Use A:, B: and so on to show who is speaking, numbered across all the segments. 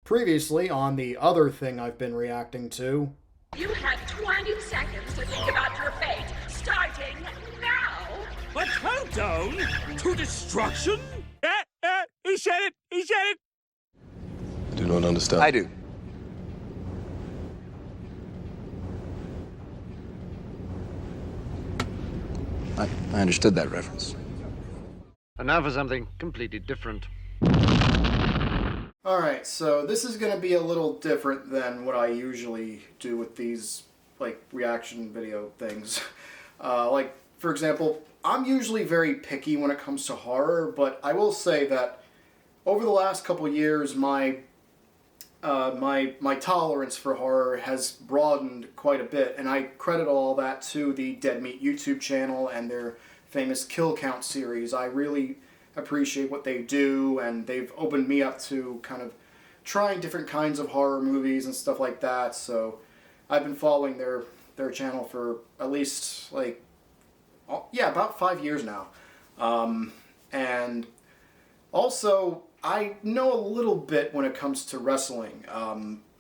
A: Previously, on the other thing I've been reacting to.
B: You have 20 seconds to think about your fate, starting now!
C: A countdown to destruction? He said it! He said it!
D: I do not understand.
E: I do. I understood that reference.
F: And now for something completely different.
A: Alright, so this is going to be a little different than what I usually do with these, reaction video things. For example, I'm usually very picky when it comes to horror, but I will say that over the last couple years, my tolerance for horror has broadened quite a bit, and I credit all that to the Dead Meat YouTube channel and their famous Kill Count series. I really appreciate what they do, and they've opened me up to kind of trying different kinds of horror movies and stuff like that, so I've been following their channel for at least, about 5 years now. And also, I know a little bit when it comes to wrestling.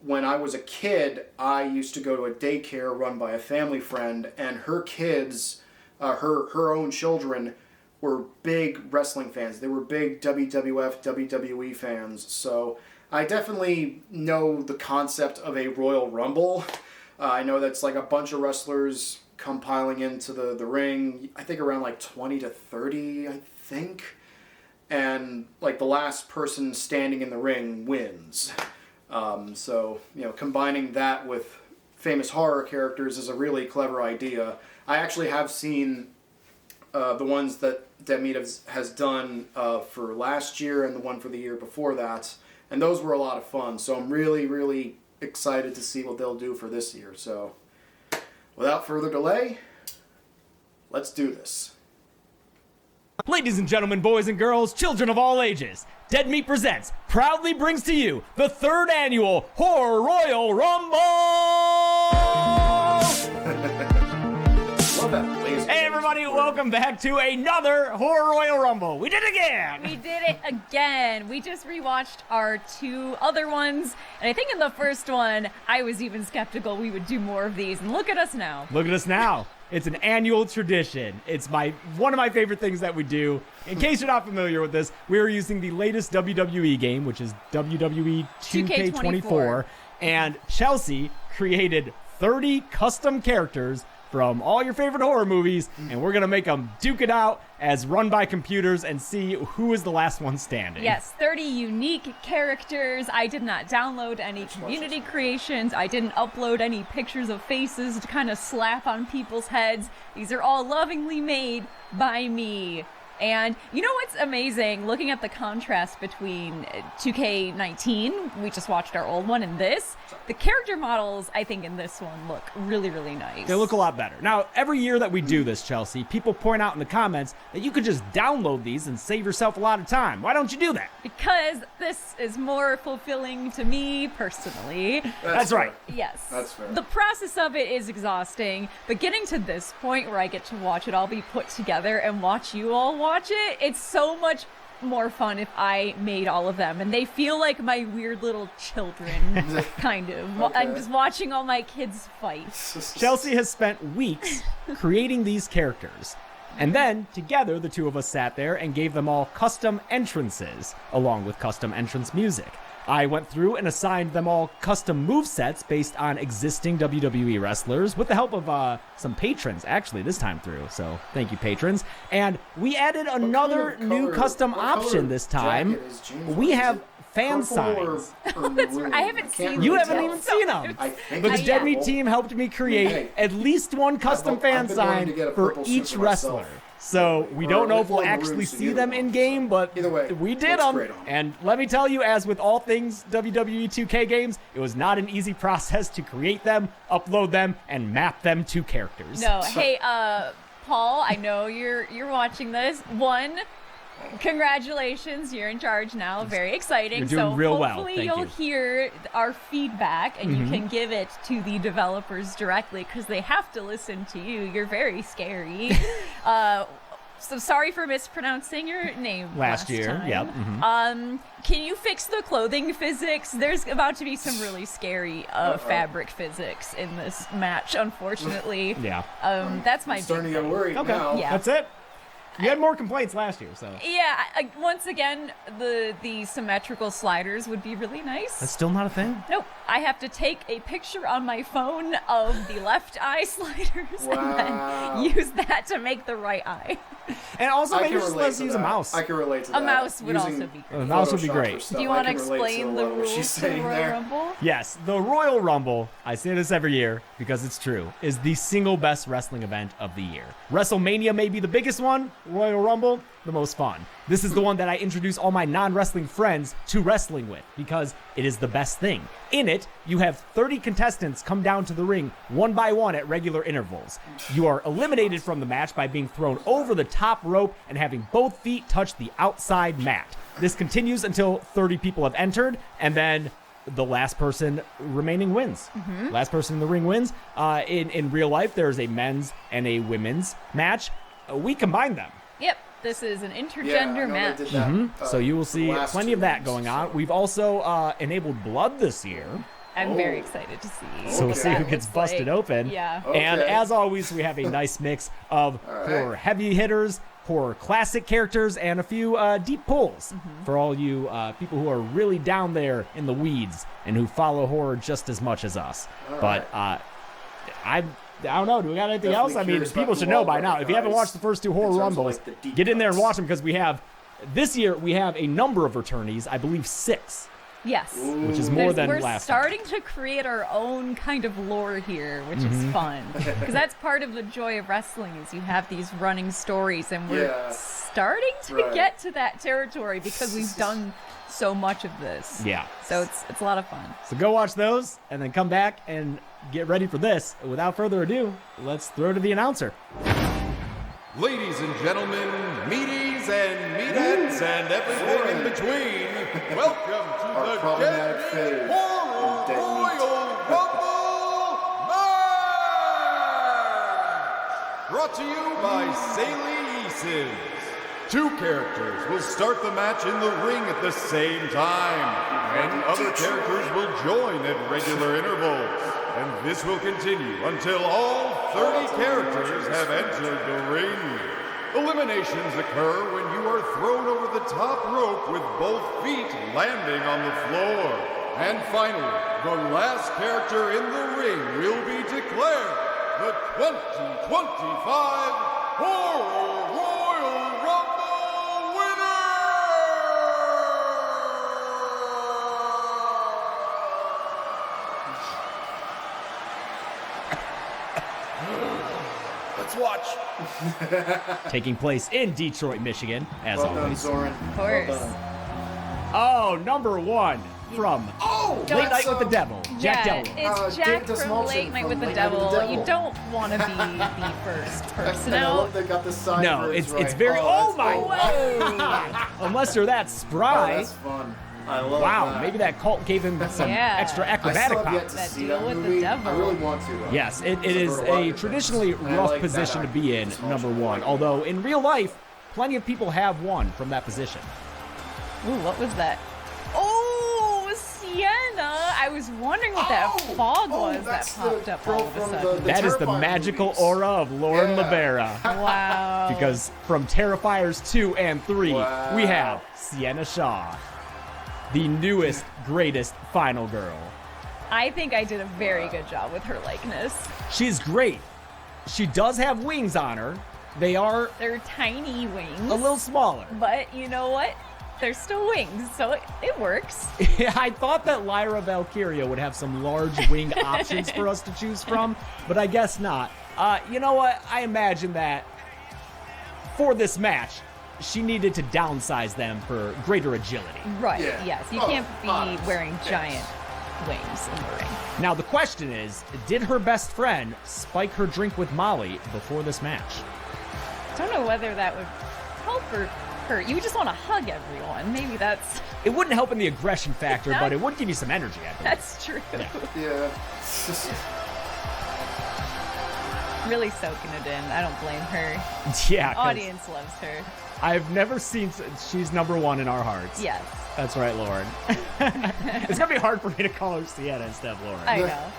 A: When I was a kid, I used to go to a daycare run by a family friend, and her kids, her own children, were big wrestling fans. They were big WWF, WWE fans, so I definitely know the concept of a Royal Rumble. I know that's a bunch of wrestlers come piling into the ring, I think around 20 to 30, I think. And the last person standing in the ring wins. So, combining that with famous horror characters is a really clever idea. I actually have seen the ones that Dead Meat has done for last year and the one for the year before that, and those were a lot of fun, so I'm really, really excited to see what they'll do for this year. So, without further delay, let's do this.
G: Ladies and gentlemen, boys and girls, children of all ages, Dead Meat Presents proudly brings to you the 3rd annual Horror Royal Rumble!
A: Love that laser.
G: Hey everybody, welcome back to another Horror Royal Rumble. We did it again!
H: We did it again. We just rewatched our 2 other ones, and I think in the first one, I was even skeptical we would do more of these, and look at us now.
G: Look at us now. It's an annual tradition. It's one of my favorite things that we do. In case you're not familiar with this, we are using the latest WWE game, which is WWE 2K24, and Chelsea created 30 custom characters from all your favorite horror movies, and we're gonna make them duke it out as run by computers and see who is the last one standing.
H: Yes, 30 unique characters. I did not download any community creations. I didn't upload any pictures of faces to kind of slap on people's heads. These are all lovingly made by me. And you know what's amazing? Looking at the contrast between 2K19, we just watched our old one, and this, the character models, I think, in this one look really, really nice.
G: They look a lot better. Now, every year that we do this, Chelsea, people point out in the comments that you could just download these and save yourself a lot of time. Why don't you do that?
H: Because this is more fulfilling to me personally.
G: That's right.
H: Yes.
A: That's fair.
H: The process of it is exhausting, but getting to this point where I get to watch it all be put together and watch you all watch it, it's so much more fun if I made all of them, and they feel like my weird little children, kind of.
A: Okay.
H: I'm just watching all my kids fight.
G: Chelsea has spent weeks creating these characters. And then, together, the 2 of us sat there and gave them all custom entrances, along with custom entrance music. I went through and assigned them all custom movesets based on existing WWE wrestlers with the help of some patrons, actually, this time through. So, thank you, patrons. And we added another new custom option this time. We have fan signs.
H: That's right. I haven't seen
G: You
H: them.
G: haven't even seen them. But the Dead Meat team helped me create at least one custom fan sign for each wrestler. So we don't know if we'll actually see them in game, but
A: Either way,
G: we did
A: looks
G: them.
A: great on them.
G: And let me tell you, as with all things WWE 2K games, it was not an easy process to create them, upload them, and map them to characters.
H: No, hey, Paul, I know you're watching this. One, congratulations, you're in charge now. Very exciting.
G: You're doing real well.
H: Hopefully
G: Thank
H: you'll
G: you.
H: hear our feedback and you can give it to the developers directly because they have to listen to you. You're very scary. So sorry for mispronouncing your name
G: Last year,
H: time.
G: yep. Mhm.
H: Can you fix the clothing physics? There's about to be some really scary fabric physics in this match, unfortunately.
G: Yeah.
H: That's my
A: Starting
H: big
A: to get
H: thing.
A: worried
G: Okay,
A: now.
H: Yeah.
G: that's it. You had more complaints last year, so.
H: Yeah, once again, the symmetrical sliders would be really nice.
G: That's still not a thing?
H: Nope. I have to take a picture on my phone of the left eye sliders
A: Wow.
H: and then use that to make the right eye.
G: And also,
A: I
G: maybe
A: can
G: just
A: relate
G: let's
A: to
G: use
A: that.
G: a mouse.
A: I can relate to
H: A
A: that.
H: mouse would
A: Using
H: also be
G: A
H: great.
G: mouse would be
A: Photoshop
G: great.
A: for stuff,
H: Do you
A: I
H: want to
A: can relate
H: explain
A: a
H: the
A: lot of what
H: rules
A: she's
H: to the
A: saying
H: Royal
A: there.
H: Rumble?
G: Yes, the Royal Rumble, I say this every year because it's true, is the single best wrestling event of the year. WrestleMania may be the biggest one, Royal Rumble, the most fun. This is the one that I introduce all my non-wrestling friends to wrestling with because it is the best thing. In it, you have 30 contestants come down to the ring one by one at regular intervals. You are eliminated from the match by being thrown over the top rope and having both feet touch the outside mat. This continues until 30 people have entered, and then the last person remaining wins. Last person in the ring wins. In real life, there's a men's and a women's match. We combine them.
H: Yep. This is an
A: Yeah, I
H: intergender
A: know
H: match.
A: they did that,
G: So you will
A: for the
G: see
A: last
G: plenty
A: 2
G: of that
A: weeks,
G: going on.
A: so.
G: We've also enabled blood this year.
H: I'm very excited to see.
G: So we'll
H: what
G: see who
H: that
G: gets
H: looks
G: busted
H: like.
G: open.
H: Yeah.
G: And
A: Okay.
G: as always, we have a nice mix of horror heavy hitters, horror classic characters, and a few deep pulls for all you people who are really down there in the weeds and who follow horror just as much as us. But I don't know. Do we got anything
A: Definitely
G: else? I mean,
A: curious
G: people
A: about
G: should
A: who
G: know
A: all
G: by now. If you haven't
A: recognize
G: watched the first 2 horror
A: in terms of,
G: rumbles,
A: like, the deep
G: get in there and
A: cuts.
G: watch them because we have this year we have a number of returnees. I believe 6,
H: Yes.
G: which is more than
H: We're
G: last time.
H: starting to create our own kind of lore here, which is fun. Because that's part of the joy of wrestling is you have these running stories, and we're
A: Yeah.
H: starting to
A: Right.
H: get to that territory because we've done so much of this.
G: Yeah.
H: So it's a lot of fun.
G: So go watch those and then come back and get ready for this. Without further ado, let's throw to the announcer.
I: Ladies and gentlemen, meaties and meatheads and everything in between, welcome to
A: Our
I: the
A: problematic
I: Dead
A: phase
I: Meat Horror
A: of Dead Meat.
I: Royal Rumble match! Brought to you by Saley Eason. 2 characters will start the match in the ring at the same time, and other characters will join at regular intervals. And this will continue until all 30 characters have entered the ring. Eliminations occur when you are thrown over the top rope with both feet landing on the floor. And finally, the last character in the ring will be declared the 2025 Horror Royal Rumble winner!
A: Let's watch.
G: Taking place in Detroit, Michigan, as
A: Well done,
G: always.
A: Zoran.
H: Of course.
A: Well done.
G: Oh, number 1 from
A: Oh,
G: Late Night with the Devil, Jack
H: Yeah,
G: Delroy.
H: it's Jack
A: David
H: from
A: Smoltz
H: Late Night
A: from
H: with the
A: Late Night with
H: Devil.
A: the Devil.
H: You don't want to be the first person
A: And I love
H: out.
A: they got the side
G: No,
A: words
G: it's
A: right.
G: very. Oh
A: that's
G: my!
A: cool.
G: Unless you're that
A: Oh,
G: spry.
A: that's fun. I love
G: Wow,
A: that.
G: maybe that cult gave him some
H: Yeah.
G: extra
A: I
G: acrobatic
A: still have yet
G: powers.
A: to
H: That
A: see
H: deal
A: that
H: with the
A: movie.
H: devil.
A: I really want to, though.
G: Yes, it
A: I've
G: is
A: heard a lot
G: a
A: of good
G: traditionally
A: things. And I
G: rough
A: like that
G: position to
A: actor,
G: be in,
A: David
G: number
A: Smoltz.
G: 1. Although in real life, plenty of people have won from that position.
H: Ooh, what was that? Oh, Sienna! I was wondering what that fog was that
A: that's the
H: popped up
A: girl
H: all of a
A: from
H: sudden.
G: That is the
A: Terrifier
G: magical
A: movies.
G: aura of Lauren
A: Yeah.
G: Libera.
H: Wow.
G: Because from Terrifiers 2 and 3,
A: Wow.
G: we have Sienna Shaw, the newest, greatest final girl.
H: I think I did a very good job with her likeness.
G: She's great. She does have wings on her. They are
H: They're tiny wings.
G: a little smaller.
H: But you know what? They're still wings, so it works.
G: I thought that Lyra Valkyria would have some large wing options for us to choose from, but I guess not. You know what? I imagine that for this match, she needed to downsize them for greater agility.
H: Right,
A: Yeah.
H: yes. You
A: Oh,
H: can't be
A: obvious.
H: wearing giant wings in the ring.
G: Now, the question is, did her best friend spike her drink with Molly before this match?
H: I don't know whether that would help or hurt. You just want to hug everyone. Maybe that's
G: It wouldn't help in the aggression factor, but it would give you some energy, I think.
H: that's true.
A: Yeah.
H: Really soaking it in. I don't blame her.
G: Yeah. 'cause
H: Audience loves her.
G: I've never seen. She's number one in our hearts.
H: Yes.
G: That's right, Lauren. It's gonna be hard for me to call her Sienna instead of Lauren.
H: I know.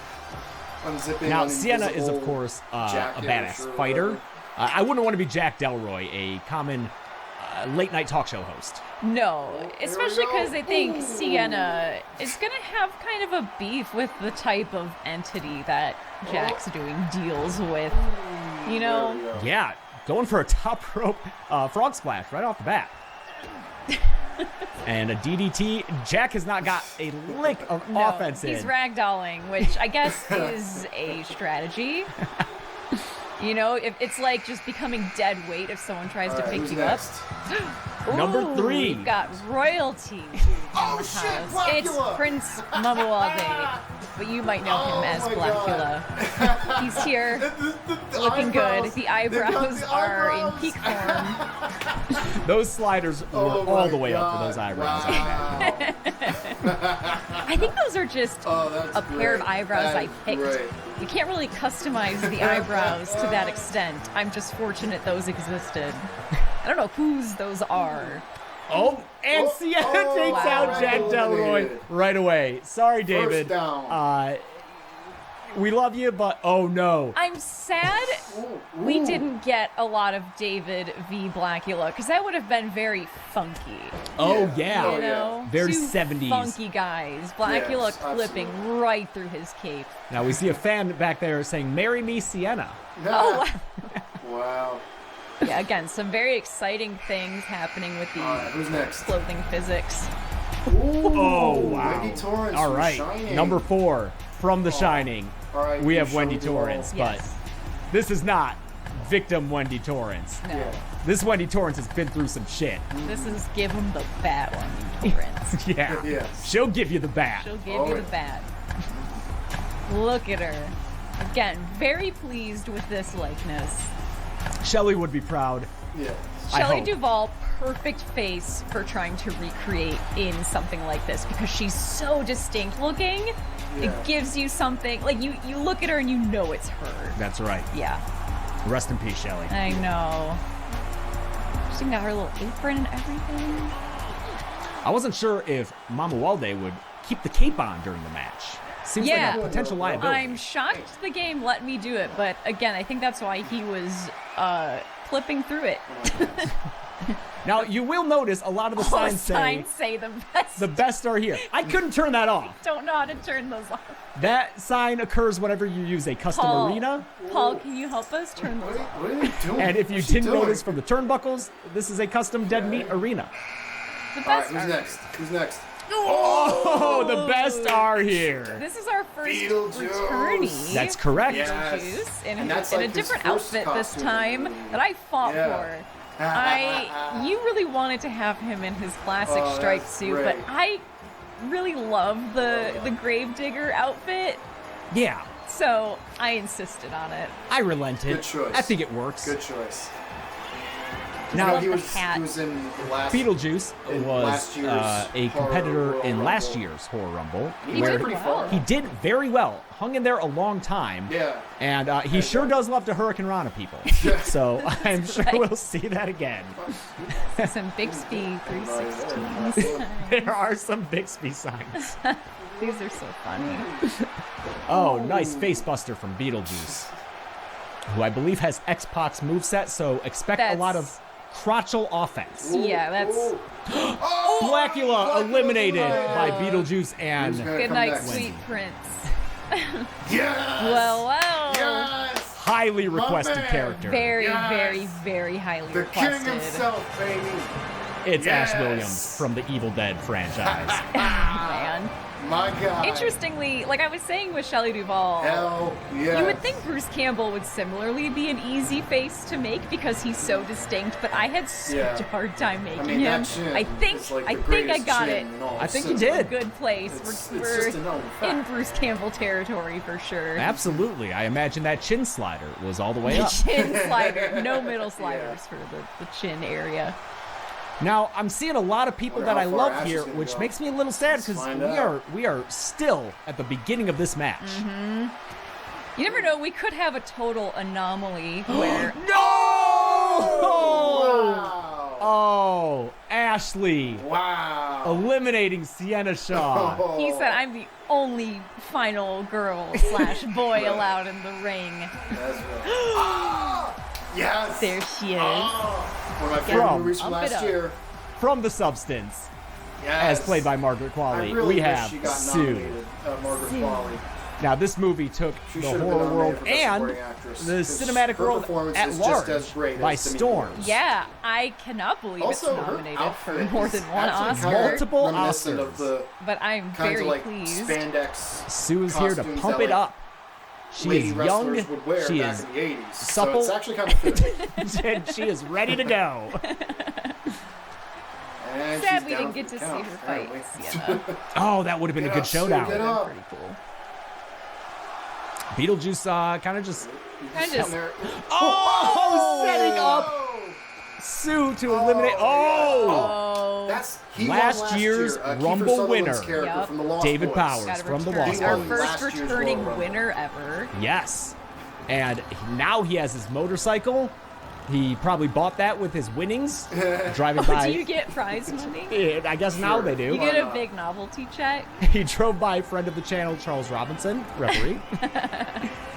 A: Unzipping
G: Now,
A: an
G: Sienna is, of
A: invisible
G: course, a
A: jacket or
G: badass
A: shirt or
G: fighter.
A: whatever.
G: I wouldn't want to be Jack Delroy, a common late-night talk show host.
H: No, especially
A: go.
H: because I think Sienna is going to have kind of a beef with the type of entity that Jack's doing deals with. You know?
A: There we go.
G: Yeah, going for a top rope frog splash right off the bat. And a DDT. Jack has not got a lick of offense in.
H: He's ragdolling, which I guess is a strategy. You know, if it's like just becoming dead weight if someone tries to pick
A: Who's
H: you
A: next?
H: up.
G: Number
H: Ooh,
G: 3.
H: We've got royalty.
A: Oh shit, Blackula!
H: It's Prince Mamuwalde, but you might know him as
A: my
H: Blackula. He's here,
A: The
H: looking
A: eyebrows.
H: good. The
A: They've got
H: eyebrows
A: the
H: are in
A: eyebrows.
H: peak form.
G: Those sliders were
A: Oh
G: all
A: my
G: the way up for
A: God,
G: those eyebrows.
A: Wow.
H: I think those are just
A: That's
H: a pair of
A: great.
H: eyebrows I
A: That's
H: picked.
A: great.
H: You can't really customize the eyebrows to that extent. I'm just fortunate those existed. I don't know whose those are.
G: Oh, and
A: Oh,
G: Sienna
A: oh,
G: takes
H: wow.
G: out Jack Delroy
A: Eliminated.
G: right away. Sorry, David.
A: First down.
G: We love you, but oh no.
H: I'm sad we didn't get a lot of David v. Blackula, because that would have been very funky.
G: Oh yeah.
H: You know?
G: Very
H: Two
G: 70s.
H: funky guys. Blackula
A: Yes,
H: clipping
A: absolutely.
H: right through his cape.
G: Now we see a fan back there saying, "Marry me, Sienna."
H: Oh,
A: Wow.
H: yeah, again, some very exciting things happening with the
A: Who's next?
H: clothing physics.
G: Oh wow.
A: Wendy Torrance.
G: All
A: from
G: right,
A: Shining.
G: number 4 from The Shining.
A: All right,
G: We
A: you
G: have Wendy
A: showed it all.
G: Torrance, but
H: Yes.
G: this is not victim Wendy Torrance.
H: No.
A: Yeah.
G: This Wendy Torrance has been through some shit.
H: This is give him the bat one, Prince.
G: Yeah.
A: Yes.
G: She'll give you the bat.
H: She'll give
A: Oh,
H: you
A: yeah.
H: the bat. Look at her. Again, very pleased with this likeness.
G: Shelley would be proud.
A: Yeah.
G: I
H: Shelley
G: hope.
H: Duvall, perfect face for trying to recreate in something like this because she's so distinct looking.
A: Yeah.
H: It gives you something, like you look at her and you know it's her.
G: That's right.
H: Yeah,
G: Rest in peace, Shelley.
H: I know. She's got her little apron and everything.
G: I wasn't sure if Mama Walde would keep the cape on during the match. Seems
H: Yeah.
G: like a potential liability.
H: I'm shocked the game let me do it, but again, I think that's why he was flipping through it.
G: Now, you will notice a lot of the
H: All
G: signs say
H: signs say the best.
G: the best are here. I couldn't turn that off.
H: Don't know how to turn those off.
G: That sign occurs whenever you use a custom
H: Paul,
G: arena.
H: Paul, can you help us turn those off?
A: What are you doing?
G: And if you
A: What's she
G: didn't
A: doing?
G: notice from the turnbuckles, this is a custom dead meat arena.
H: The
A: All right,
H: best
A: who's
H: are-
A: next? Who's next?
G: Oh, the best are here.
H: This is our first
A: Beetlejuice.
H: returnee.
G: That's correct.
A: Yes.
H: Beetlejuice in,
A: And that's
H: in
A: like
H: a
A: his
H: different
A: first
H: outfit this
A: costume.
H: time that I fought
A: Yeah.
H: for. You really wanted to have him in his classic
A: Oh,
H: striped
A: that's
H: suit,
A: great.
H: but I really love the Gravedigger outfit,
G: Yeah,
H: so I insisted on it.
G: I relented.
A: Good choice.
G: I think it works.
A: Good choice.
G: Now,
H: love
A: he
H: the
A: was
H: hat.
A: he was in the last.
G: Beetlejuice
A: in
G: was
A: last year's
G: a
A: Horror
G: competitor
A: Royal
G: in last
A: Rumble.
G: year's Horror Rumble.
A: He
G: where
A: did pretty far.
G: He did very well. Hung in there a long time.
A: Yeah.
G: And he sure does love to Hurricane Rana people. So I'm sure
H: right.
G: we'll see that again.
H: Some Bixby 316s.
G: There are some Bixby signs.
H: These are so funny.
G: Oh, nice face buster from Beetlejuice, who I believe has X-Pac's moveset, so expect a lot of crotchal offense.
H: Yeah, that's
G: Blackula eliminated by Beetlejuice and
A: Who's gonna
H: good
A: come
H: night,
A: next?
H: sweet prince.
A: Yes.
H: Well,
A: Yes.
G: highly requested
A: man.
G: character.
H: very,
A: Yes.
H: very, very highly
A: The
H: requested.
A: king himself, baby.
G: It's Ash
A: Yes.
G: Williams from the Evil Dead franchise.
H: Man.
A: My God.
H: Interestingly, like I was saying with Shelley Duvall,
A: Hell yes.
H: you would think Bruce Campbell would similarly be an easy face to make because he's so distinct, but I had such
A: Yeah.
H: a hard time making
A: I mean,
H: him.
A: that chin
H: I think
A: is like the
H: I
A: greatest
H: got
A: chin
H: it.
A: in all
G: I
A: of
G: think you
A: cinema.
G: did.
H: Good place.
A: It's
H: We're
A: just a known fact.
H: in Bruce Campbell territory for sure.
G: Absolutely. I imagine that chin slider was all the way
H: The
G: up.
H: chin slider, no middle sliders for the chin area.
G: Now, I'm seeing a lot of people
A: Wonder
G: that I
A: how far
G: love
A: Ash is
G: here,
A: gonna
G: which
A: go.
G: makes me a little sad
A: Let's
G: because
A: find out.
G: we are still at the beginning of this match.
H: You never know, we could have a total anomaly where...
G: Oh, Ashley.
A: Wow.
G: Eliminating Sienna Shaw.
H: He said, I'm the only final girl / boy allowed in the ring.
A: That's right. Yes.
H: There she is.
A: One of my favorite movies from
H: Up it
A: last
H: up.
A: year.
G: From The Substance,
A: Yes.
G: as played by Margaret Qualley,
A: I really
G: we
A: wish
G: have
A: she got
G: Sue.
A: nominated, Margaret Qualley.
G: Now, this movie took
A: She
G: the
A: should have been
G: horror
A: nominated
G: world
A: for Best
G: and
A: Supporting Actress,
G: the
A: 'cause
G: cinematic
A: her
G: world
A: performance
G: at
A: is
G: large
A: just as great
G: by
A: as Demi
G: storm.
A: Moore's.
H: Yeah, I cannot believe
A: Also,
H: it's
A: her
H: nominated for
A: outfit
H: more
A: is
H: than one
A: actually
H: Oscar.
A: kinda
G: Multiple
A: reminiscent
G: Oscars.
A: Of the
H: But I'm
A: kinds
H: very
A: of like
H: pleased.
A: spandex
G: Sue is here to
A: costumes
G: pump
A: that,
G: it
A: like,
G: up. She
A: lady
G: is
A: wrestlers
G: young.
A: would wear
G: She
A: back
G: is
A: in the 80s.
G: supple.
A: So it's actually kind of fitting.
G: and she is ready to go.
A: And
H: Sad
A: she's
H: we
A: down
H: didn't
A: for
H: get
A: the
H: to see
A: count,
H: her fight
A: apparently.
H: Sienna.
G: Oh, that would have been a
A: Get
G: good
A: up, Sue,
G: showdown.
A: get up.
H: Pretty cool.
G: Beetlejuice kind of just
H: Kind of
G: setting up Sue to eliminate.
H: Oh.
A: That's he
G: Last
A: won last
G: year's
A: year, Kiefer
G: Rumble
A: Sutherland's
G: winner.
A: character
H: Yep.
A: from the Lost
G: David
A: Boys.
G: Powers.
H: Gotta
G: From the
H: return.
G: Lost
H: Our
A: Boys.
H: first
A: Last year's
H: returning
A: Royal Rumble.
H: winner ever.
G: Yes, and now he has his motorcycle. He probably bought that with his winnings, driving
H: Oh,
G: by.
H: do you get prize money?
G: Yeah, I guess now they do.
H: You get a big novelty check.
G: He drove by friend of the channel, Charles Robinson, referee,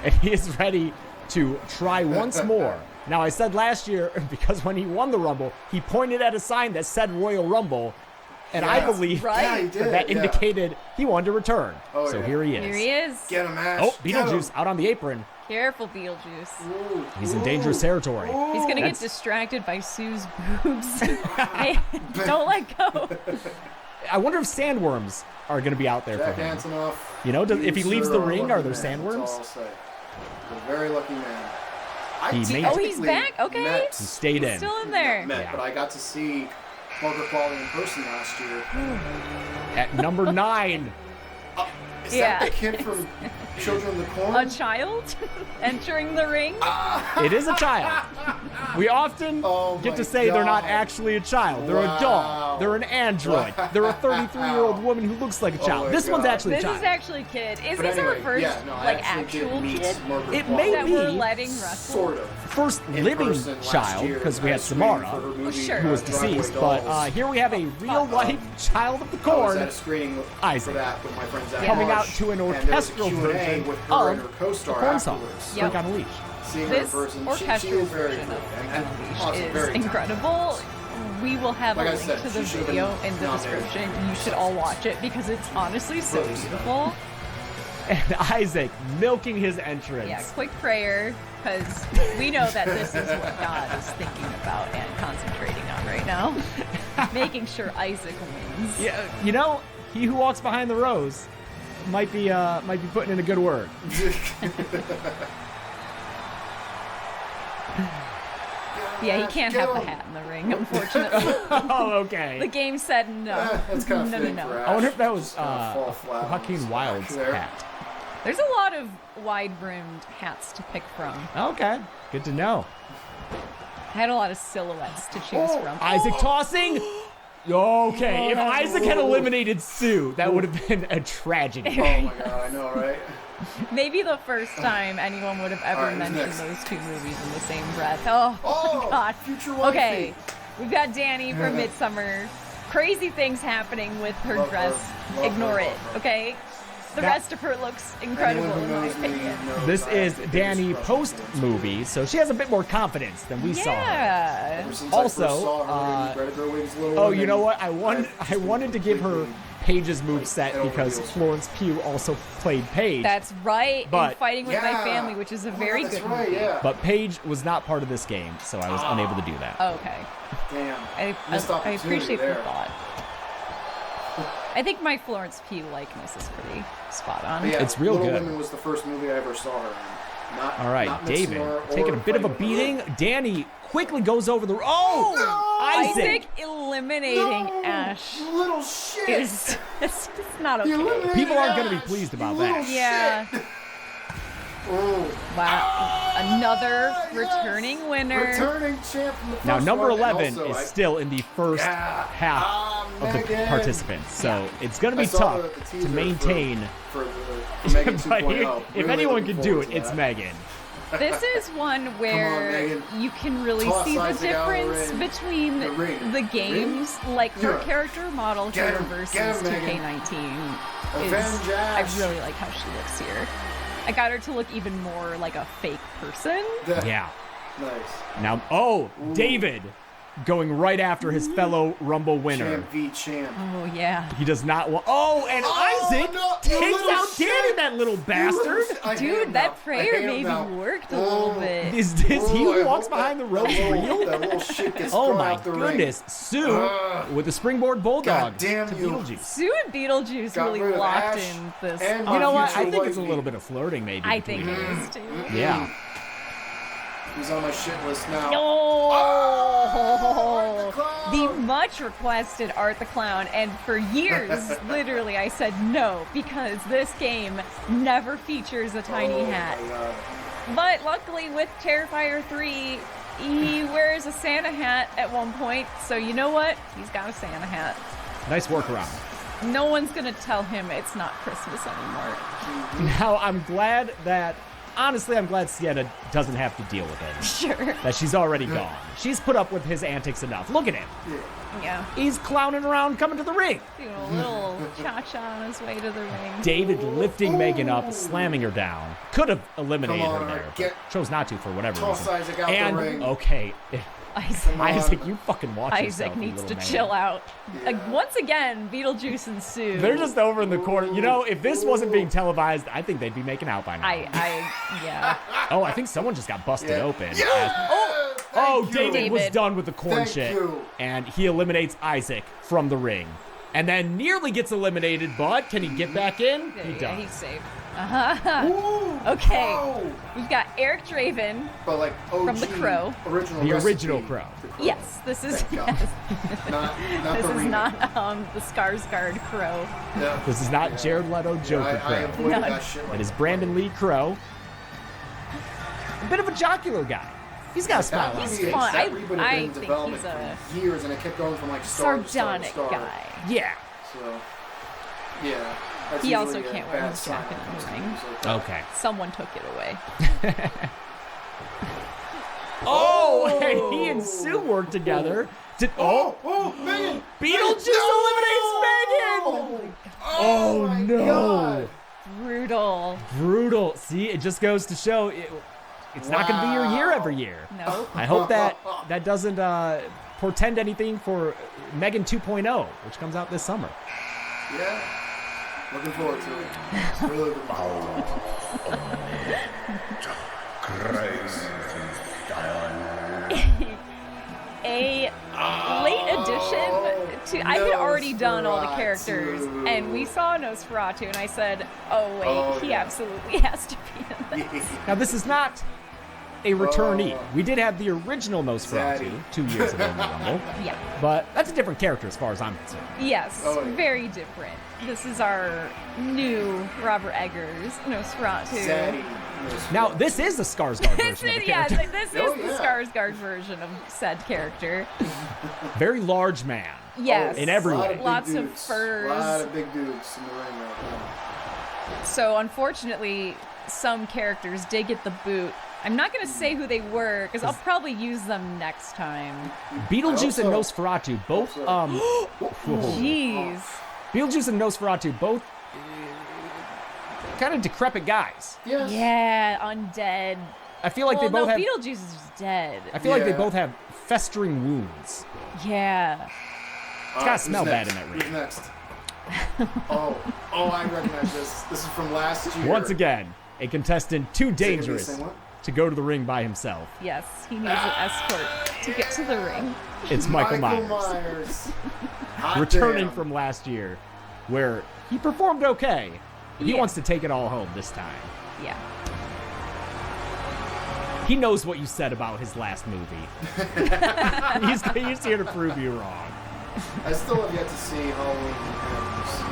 G: and he is ready to try once more. Now, I said last year, because when he won the Rumble, he pointed at a sign that said Royal Rumble, and I
A: Yes.
G: believe
H: Right.
A: Yeah, he did.
G: that
A: yeah.
G: indicated he wanted to return.
A: Oh,
G: so
A: yeah.
G: here he is.
H: Here he is.
A: Get him, Ash.
G: Oh,
A: Get him.
G: Beetlejuice out on the apron.
H: Careful, Beetlejuice.
A: Ooh,
G: He's in
A: ooh,
G: dangerous territory.
H: He's gonna
G: That's-
H: get distracted by Sue's boobs. Hey, don't let go.
G: I wonder if sandworms are going to be out there
A: Jack
G: for him.
A: Antonoff.
G: You know, if he leaves
A: sure
G: the
A: are a
G: ring,
A: lucky
G: are there
A: man,
G: sandworms?
A: That's all I'll say. A very lucky man.
G: He made it.
H: Oh, he's back? Okay.
A: Met,
G: He stayed in.
H: Still in there.
A: met,
G: Yeah.
A: but I got to see Margaret Qualley in person last year.
G: At number 9.
A: Is
H: Yeah.
A: that the kid from Children of the Corn?
H: A child entering the ring.
G: It is a child. We often
A: Oh
G: get
A: my
G: to say they're not
A: God.
G: actually a child. They're a
A: Wow.
G: doll. They're an android. They're a 33-year-old woman who looks like a child.
A: my
G: this one's
A: God.
G: actually a
H: This
G: child.
H: is actually a kid. Is
A: But
H: this
A: anyway,
H: our first
A: yeah, no, I
H: like
A: actually
H: actual
A: did meet
H: kid
A: Margaret
G: It
A: Qualley.
G: may
H: that
G: be
H: we're letting wrestle?
A: Sort of.
G: First
A: In
G: living
A: person last
G: child,
A: year
G: because we
A: at
G: had
A: a screening for her
G: Samara,
A: movie,
H: sure.
G: who was
A: Driveway
G: deceased.
A: Dolls.
G: But here we have a real-life child of the
A: I was
G: corn.
A: at a screening
G: Isaac.
A: for that with my friend Zach
G: coming
A: Marsh,
G: out to an
A: and there was a
G: orchestral
A: Q&A
G: version
A: with her
G: of
A: and her co-star
G: the corn song,
A: afterwards.
H: Yep.
G: Freak on a Leash.
A: Seeing her in
H: This
A: person, she
H: orchestral
A: is very
H: version
A: good.
H: of Freak
A: And
H: on a Leash
A: awesome,
H: is
A: very talented.
H: incredible. We will have
A: Like
H: a
A: I
H: link
A: said,
H: to the
A: she should've
H: video
A: been
H: in the
A: nominated.
H: description. You should all watch it because it's honestly so
A: Really so.
H: beautiful.
G: And Isaac milking his entrance.
H: Yeah, quick prayer because we know that this is what God is thinking about and concentrating on right now. Making sure Isaac wins.
G: Yeah, you know, he who walks behind the rose might be putting in a good word.
H: Yeah, he can't have the hat in the ring, unfortunately.
G: Oh, okay.
H: The game said no.
A: That's kind of
H: No, no,
A: fitting
H: no.
A: for Ash.
G: I wonder if that was
A: Just gonna fall flat on
G: Joaquin
A: his
G: Wilde's
A: back there.
G: hat.
H: There's a lot of wide-brimmed hats to pick from.
G: Okay, good to know.
H: I had a lot of silhouettes to choose from.
G: Isaac tossing. Okay, if Isaac had eliminated Sue, that would have been a tragedy.
A: Oh my god, I know, right?
H: Maybe the first time anyone would have ever
A: All right, who's
H: mentioned
A: next?
H: those two movies in the same breath. Oh,
A: Oh,
H: God.
A: future wifey.
H: Okay, we've got Danny from Midsummer. Crazy things happening with her
A: Love her.
H: dress.
A: Love
H: Ignore
A: her,
H: it,
A: love her.
H: okay? The
G: Now-
H: rest of her looks incredible
A: Anyone
H: in
A: who
H: my
A: knows me
H: opinion.
A: knows
G: This
A: I
G: is
A: have the biggest
G: Danny
A: crush on
G: post
A: Florence
G: movie, so she has a bit more confidence than we saw her.
H: Yeah.
A: Ever since
G: Also,
A: I first saw her in Greta Gerwig's Little
G: Oh,
A: Women,
G: you know what? I
A: I've
G: wanted to give her Paige's move set
A: it
G: because
A: overheals.
G: Florence Pugh also played Paige.
H: That's right.
G: But-
H: in Fighting with My
A: Yeah.
H: Family, which is a
A: Oh,
H: very
A: that's
H: good
A: right,
H: movie.
A: yeah.
G: But Paige was not part of this game, so I was unable to do that.
H: Okay.
A: Damn.
H: I
A: Missed opportunity
H: appreciate
A: there.
H: the thought. I think my Florence Pugh likeness is pretty spot on.
A: But yeah,
G: It's real
A: Little
G: good.
A: Women was the first movie I ever saw her in. Not,
G: All right,
A: not
G: David,
A: Midsommar or
G: taking a bit of a
A: Fighting with the
G: beating. Danny quickly goes over the. Oh,
H: Isaac eliminating
A: No,
H: Ash
A: you little shit.
H: is it's not
A: You
H: okay.
A: eliminated
G: People aren't gonna be
A: Ash,
G: pleased about
A: you
G: that.
A: little
H: Yeah.
A: shit. Oh.
H: Wow. Another
A: Ah, yes.
H: returning winner.
A: Returning champ from the first
G: Now, number
A: one, and
G: 11
A: also
G: is
A: I-
G: still in the first
A: Yeah.
G: half of the
A: Megan.
G: participants, so it's going to
A: I
G: be
A: saw
G: tough
A: the
G: to
A: teaser
G: maintain.
A: for the for Megan
G: But
A: 2.0.
G: if
A: Really
G: anyone
A: looking
G: can do
A: forward
G: it,
A: to
G: it's
A: that.
G: Megan.
H: This is one where
A: Megan.
H: you can really
A: Toss
H: see the
A: Isaac out of the
H: difference
A: ring.
H: between
A: The ring.
H: the games. Like her
A: Yeah.
H: character model
A: Get
H: here
A: him.
H: versus
A: Get him, Megan.
H: 2K19
A: Avenge
H: I
A: Ash.
H: really like how she looks here. I got her to look even more like a fake person.
G: Yeah.
A: Nice.
G: Now, David going right after his fellow Rumble winner.
A: Champ v champ.
H: Oh yeah.
G: He does not want. Oh, and Isaac
A: no, you
G: takes
A: little
G: out
A: shit.
G: Danny, that little bastard.
A: I hate
H: Dude,
A: him
H: that
A: now. I
H: prayer
A: hate him
H: maybe
A: now.
H: worked a little bit.
G: Is he
A: I
G: who walks
A: hope
G: behind
A: that-
G: the ropes
A: that little-
G: real?
A: That little shit gets
G: Oh
A: thrown
G: my
A: out the ring.
G: goodness. Sue with the springboard bulldog
A: God damn
G: to
A: you.
G: Beetlejuice.
H: Sue and Beetlejuice
A: Got
H: really
A: rid of
H: locked
A: Ash
H: in this.
A: and
G: You know what? I
A: future
G: think it's a
A: wife
G: little
A: beat.
G: bit of flirting, maybe.
H: I think
G: between
H: it
G: them.
H: is too.
G: Yeah.
A: He's on my shit list now.
H: The much requested Art the Clown, and for years, literally, I said no because this game never features a tiny hat.
A: My God.
H: But luckily, with Terrifier 3, he wears a Santa hat at one point, so you know what? He's got a Santa hat.
G: Nice workaround.
H: No one's gonna tell him it's not Christmas anymore.
G: Now, I'm glad that. Honestly, I'm glad Sienna doesn't have to deal with it.
H: Sure.
G: That she's already gone. She's put up with his antics enough. Look at him.
H: Yeah.
G: He's clowning around coming to the ring.
H: Doing a little cha-cha on his way to the ring.
G: David lifting Megan up, slamming her down. Could have eliminated
A: Come on,
G: her there,
A: get-
G: but chose not to for whatever
A: Toss
G: reason.
A: Isaac out the
G: And,
A: ring.
G: okay,
H: Isaac,
G: Isaac, you fucking watch yourself,
H: Isaac
G: you
H: needs to
G: little man.
H: chill out. Once again, Beetlejuice and Sue.
G: They're just over in the corner. You know, if this wasn't being televised, I think they'd be making out by now.
H: Yeah.
G: Oh, I think someone just got busted
A: Yeah.
G: open.
A: Yeah!
G: Oh,
A: Thank you.
G: David was
H: David.
G: done with the corn
A: Thank
G: shit.
A: you.
G: And he eliminates Isaac from the ring. And then nearly gets eliminated, but can he get back in? He
H: Yeah,
G: does.
H: he's safe.
A: Ooh,
H: Okay.
A: oh.
H: We've got Eric Draven.
A: But like OG,
H: From the Crow.
A: Original
G: The
A: recipe.
G: original Crow.
A: The Crow.
H: Yes, this is
A: Thank God. Not
H: this
A: the
H: is
A: remake.
H: not the Skarsgård Crow.
A: Yeah.
G: This is not Jared Leto Joker
A: I
G: Crow.
A: avoided
H: No.
A: that shit.
G: It is Brandon Lee Crow. A bit of a jocular guy. He's got a smile on
H: He's
G: his face.
H: fun.
A: That reboot had
H: I
A: been in
H: think
A: development
H: he's a
A: for years, and it kept going from like star to star to
H: Sardonic
A: star.
H: guy.
G: Yeah.
A: So, yeah. That's
H: He also
A: usually a
H: can't wear
A: bad
H: his
A: sign
H: jacket
A: when it
H: in the
A: comes to
H: ring.
A: movies like that.
G: Okay.
H: Someone took it away.
G: Oh, and he and Sue work together.
A: Oh, Megan!
G: Beetlejuice eliminates Megan! Oh,
A: my
G: no.
A: God.
H: Brutal.
G: Brutal. See, it just goes to show it's not going to be your year every year.
H: No.
G: I hope that doesn't portend anything for Megan 2.0, which comes out this summer.
A: Yeah. Looking forward to it. Really looking forward to
H: A late addition to. I had already done all the characters,
A: Nosferatu.
H: and we saw Nosferatu, and I said, "Oh wait,
A: Oh,
H: he
A: yeah.
H: absolutely has to be in this."
G: Now, this is not a returnee.
A: Oh.
G: We did have the original Nosferatu
A: Zaddy.
G: 2 years ago in the Rumble,
H: Yeah.
G: but that's a different character as far as I'm concerned.
H: Yes.
A: Oh, yeah.
H: Very different. This is our new Robert Eggers Nosferatu.
A: Zaddy.
G: Now, this is the Skarsgård
H: This
G: version of
H: is
G: the
H: yeah.
G: character.
H: This is
A: Oh,
H: the
A: yeah.
H: Skarsgård version of said character.
G: Very large man.
H: Yes.
G: in every way.
H: Lots of furs.
A: A lot of big dudes in the ring right now.
H: So unfortunately, some characters did get the boot. I'm not going to say who they were because I'll probably use them next time.
G: Beetlejuice and
A: I hope
G: Nosferatu both. Whoa.
H: Jeez.
G: Beetlejuice and Nosferatu both kind of decrepit guys.
A: Yes.
H: Yeah, undead.
G: I feel like
H: well,
G: they both
H: no,
G: have.
H: Beetlejuice is dead.
G: I feel like they
A: Yeah.
G: both have festering wounds.
H: Yeah.
G: It's gotta smell bad in that
A: Who's
G: ring.
A: next? oh, I recognize this. This is from last year.
G: Once again, a contestant too
A: Is it gonna be the
G: dangerous
A: same one?
G: to go to the ring by himself.
H: Yes, he needs an escort to get to the ring.
G: It's Michael Myers,
A: Myers. Hot
G: returning
A: damn.
G: from last year, where he performed okay. But he
H: Yeah.
G: wants to take it all home this time.
H: Yeah.
G: He knows what you said about his last movie. he's here to prove you wrong.
A: I still have yet to see Halloween Ends.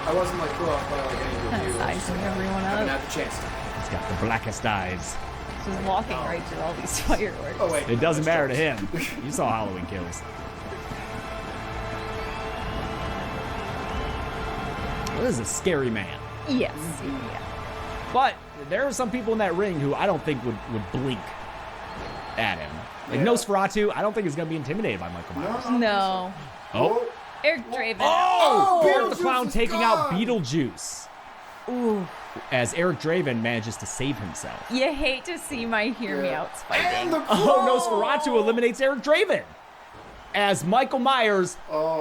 A: I wasn't like put off by like any review.
H: Sizing everyone
A: I haven't
H: up.
A: had the chance to.
G: He's got the blackest eyes.
H: Just walking right through all these fireworks.
A: Oh wait.
G: It doesn't
A: that's
G: matter to
A: jokes.
G: him. You saw Halloween Kills. This is a scary man.
H: Yes. Yeah.
G: But there are some people in that ring who I don't think would blink at him. Like Nosferatu, I don't think is going to be intimidated by Michael Myers.
H: No.
G: Oh.
H: Eric Draven.
G: Oh! Bart the
A: Beetlejuice
G: Clown
A: is
G: taking
A: gone!
G: out Beetlejuice.
H: Ooh.
G: As Eric Draven manages to save himself.
H: You hate to see my hear me outs fighting.
G: Oh, Nosferatu eliminates Eric Draven. As Michael Myers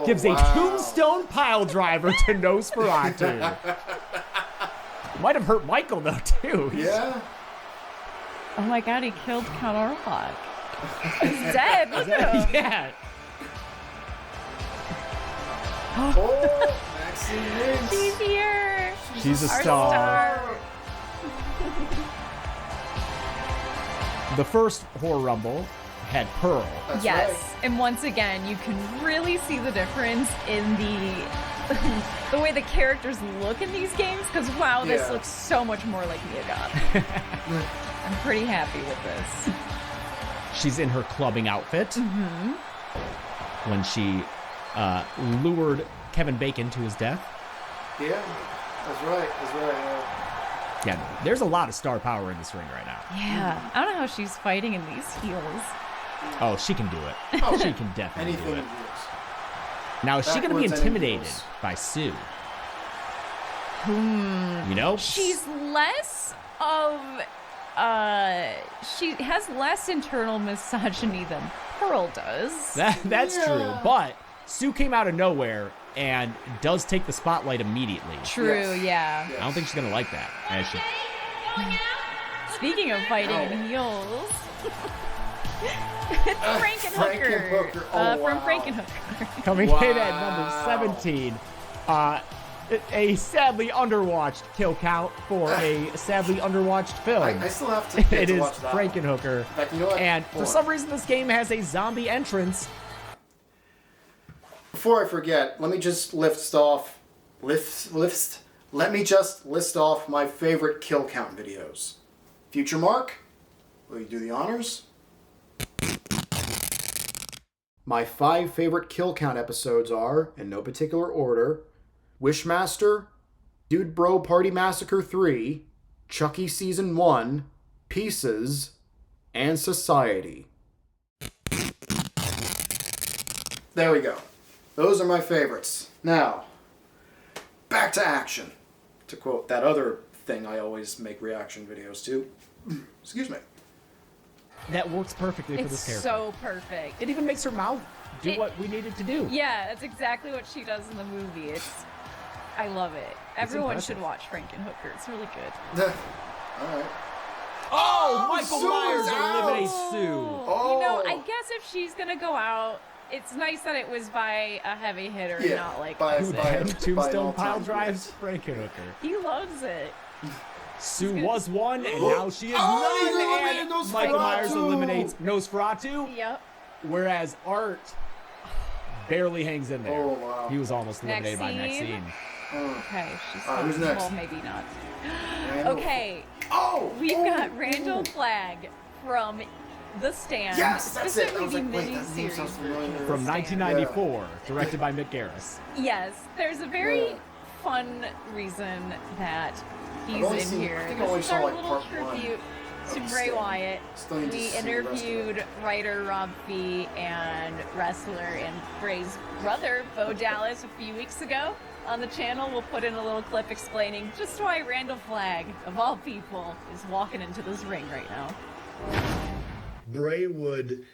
G: gives a tombstone pile driver to Nosferatu. Might have hurt Michael, though, too.
A: Yeah.
H: Oh my god, he killed Count Orlok. He's dead. Look at him.
G: Yeah.
A: Oh, Maxine wins.
H: She's here.
G: She's a
H: Our
G: star.
H: star.
G: The first Horror Rumble had Pearl.
A: That's
H: Yes,
A: right.
H: and once again, you can really see the difference in the way the characters look in these games. Because wow, this
A: Yeah.
H: looks so much more like Mia Goth. I'm pretty happy with this.
G: She's in her clubbing outfit. When she lured Kevin Bacon to his death.
A: Yeah, that's right. That's right.
G: Yeah, there's a lot of star power in this ring right now.
H: Yeah, I don't know how she's fighting in these heels.
G: Oh, she can do it.
A: Oh,
G: she can definitely
A: anything
G: do it.
A: it is.
G: Now, is she going to be
A: Backwards and
G: intimidated
A: heels.
G: by Sue? You know?
H: She's less of she has less internal misogyny than Pearl does.
G: That's true. But Sue came out of nowhere and does take the spotlight immediately.
H: True,
A: Yes.
H: yeah.
G: I don't think she's going to like that. As she...
H: Speaking of fighting in heels, it's Frankenhooker.
A: Frankenhooker. Oh,
H: From
A: wow.
H: Frankenhooker.
G: Coming in at number 17. A sadly underwatched kill count for a sadly underwatched film.
A: I still have to get
G: It
A: to
G: is
A: watch that.
G: Frankenhooker.
A: In fact, you know what?
G: And
A: Hold
G: for
A: on.
G: some reason, this game has a zombie entrance.
A: Before I forget, let me just list off my favorite kill count videos. Future Mark, will you do the honors? My 5 favorite kill count episodes are, in no particular order, Wishmaster, Dude Bro Party Massacre 3, Chucky Season 1, Pieces, and Society. There we go. Those are my favorites. Now, back to action. To quote that other thing I always make reaction videos to. Excuse me.
G: That works perfectly for
H: It's
G: this character.
H: so perfect.
G: It even makes her mouth do
H: It-
G: what we needed to do.
H: Yeah, that's exactly what she does in the movie. I love it. Everyone
G: impressive.
H: should watch Frankenhooker. It's really good.
A: Alright.
G: Oh, Michael
A: Sue
G: Myers
A: is out!
G: eliminates Sue.
H: You know, I
A: Oh.
H: guess if she's gonna go out, it's nice that it was by a heavy hitter and
A: Yeah,
H: not like
A: by-
H: us.
A: by-
G: And
A: an
G: Tombstone pile
A: all-time
G: drives Frankenhooker.
H: He loves it.
G: Sue was one, and now she is
A: Oh, he
G: none.
A: eliminated
G: And Michael Myers
A: Nosferatu!
G: eliminates Nosferatu,
H: Yep.
G: whereas Art barely hangs in there.
A: Oh, wow.
G: He was almost eliminated by
H: Maxine.
G: Maxine.
H: Okay, she's
A: who's
H: fine.
A: next?
H: Well, maybe not.
A: Randall.
H: Okay,
A: Oh!
H: we've
A: oh,
H: got Randall
A: oh.
H: Flagg from The Stand.
A: Yes, that's it. I was
H: specifically
A: like,
H: the
A: wait, that name
H: miniseries
A: sounds familiar.
H: version.
G: From
H: Stand.
G: 1994, directed by Mick Garris.
H: Yes, there's a very
A: Yeah.
H: fun reason that he's
A: only
H: in
A: seen-
H: here.
A: I think I
H: This
A: only
H: is
A: saw,
H: our
A: like,
H: little
A: part one
H: tribute to
A: of
H: Bray
A: Stand.
H: Wyatt.
A: Still need to
H: We
A: see the rest of it.
H: interviewed writer Rob Fee and wrestler and Bray's brother, Bo Dallas, a few weeks ago. On the channel, we'll put in a little clip explaining just why Randall Flagg, of all people, is walking into this ring right now.
J: Bray Wood,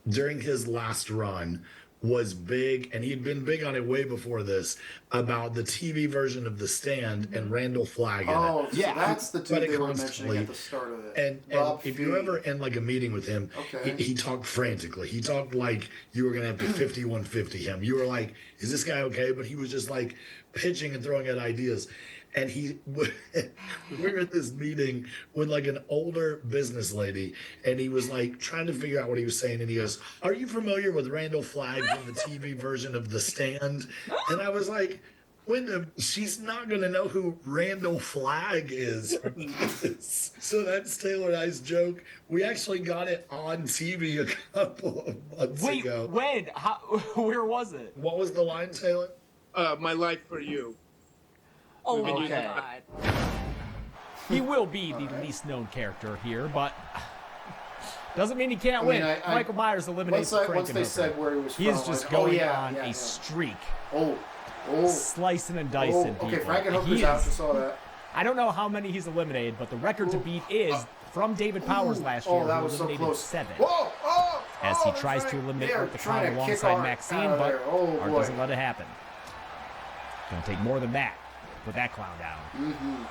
J: during his last run, was big, and he'd been big on it way before this, about the TV version of The Stand and Randall Flagg in
A: Oh,
J: it.
A: so that's the
J: But
A: two
J: it
A: they were
J: constantly-
A: mentioning at the start of it.
J: And
A: Rob
J: if
A: Fee.
J: you're ever in like a meeting with him,
A: Okay.
J: he talked frantically. He talked like you were gonna have to 5150 him. You were like, "Is this guy okay?" But he was just like pitching and throwing out ideas. And we're at this meeting with like an older business lady, and he was like trying to figure out what he was saying. And he goes, "Are you familiar with Randall Flagg from the TV version of The Stand?" And I was like, Wyndham, she's not going to know who Randall Flagg is. So that's Taylor and I's joke. We actually got it on TV a couple of months ago.
G: when? How, where was it?
J: What was the line, Taylor?
C: My life for you.
H: Oh my
A: Okay.
H: god.
G: He will be the least known character here, but doesn't mean he can't win. Michael Myers eliminates
A: once they said where he was from,
G: he is just going on a streak.
A: Oh.
G: Slicing and dicing people.
A: Okay, Frankenhooker's out. Just saw that.
G: I don't know how many he's eliminated, but the record to beat is from David Powers last year,
A: that
G: who
A: was so
G: eliminated
A: close.
G: 7.
A: As
G: he tries to eliminate Art the Clown alongside Maxine, but Art doesn't let it happen. Gonna take more than that. Put that clown down.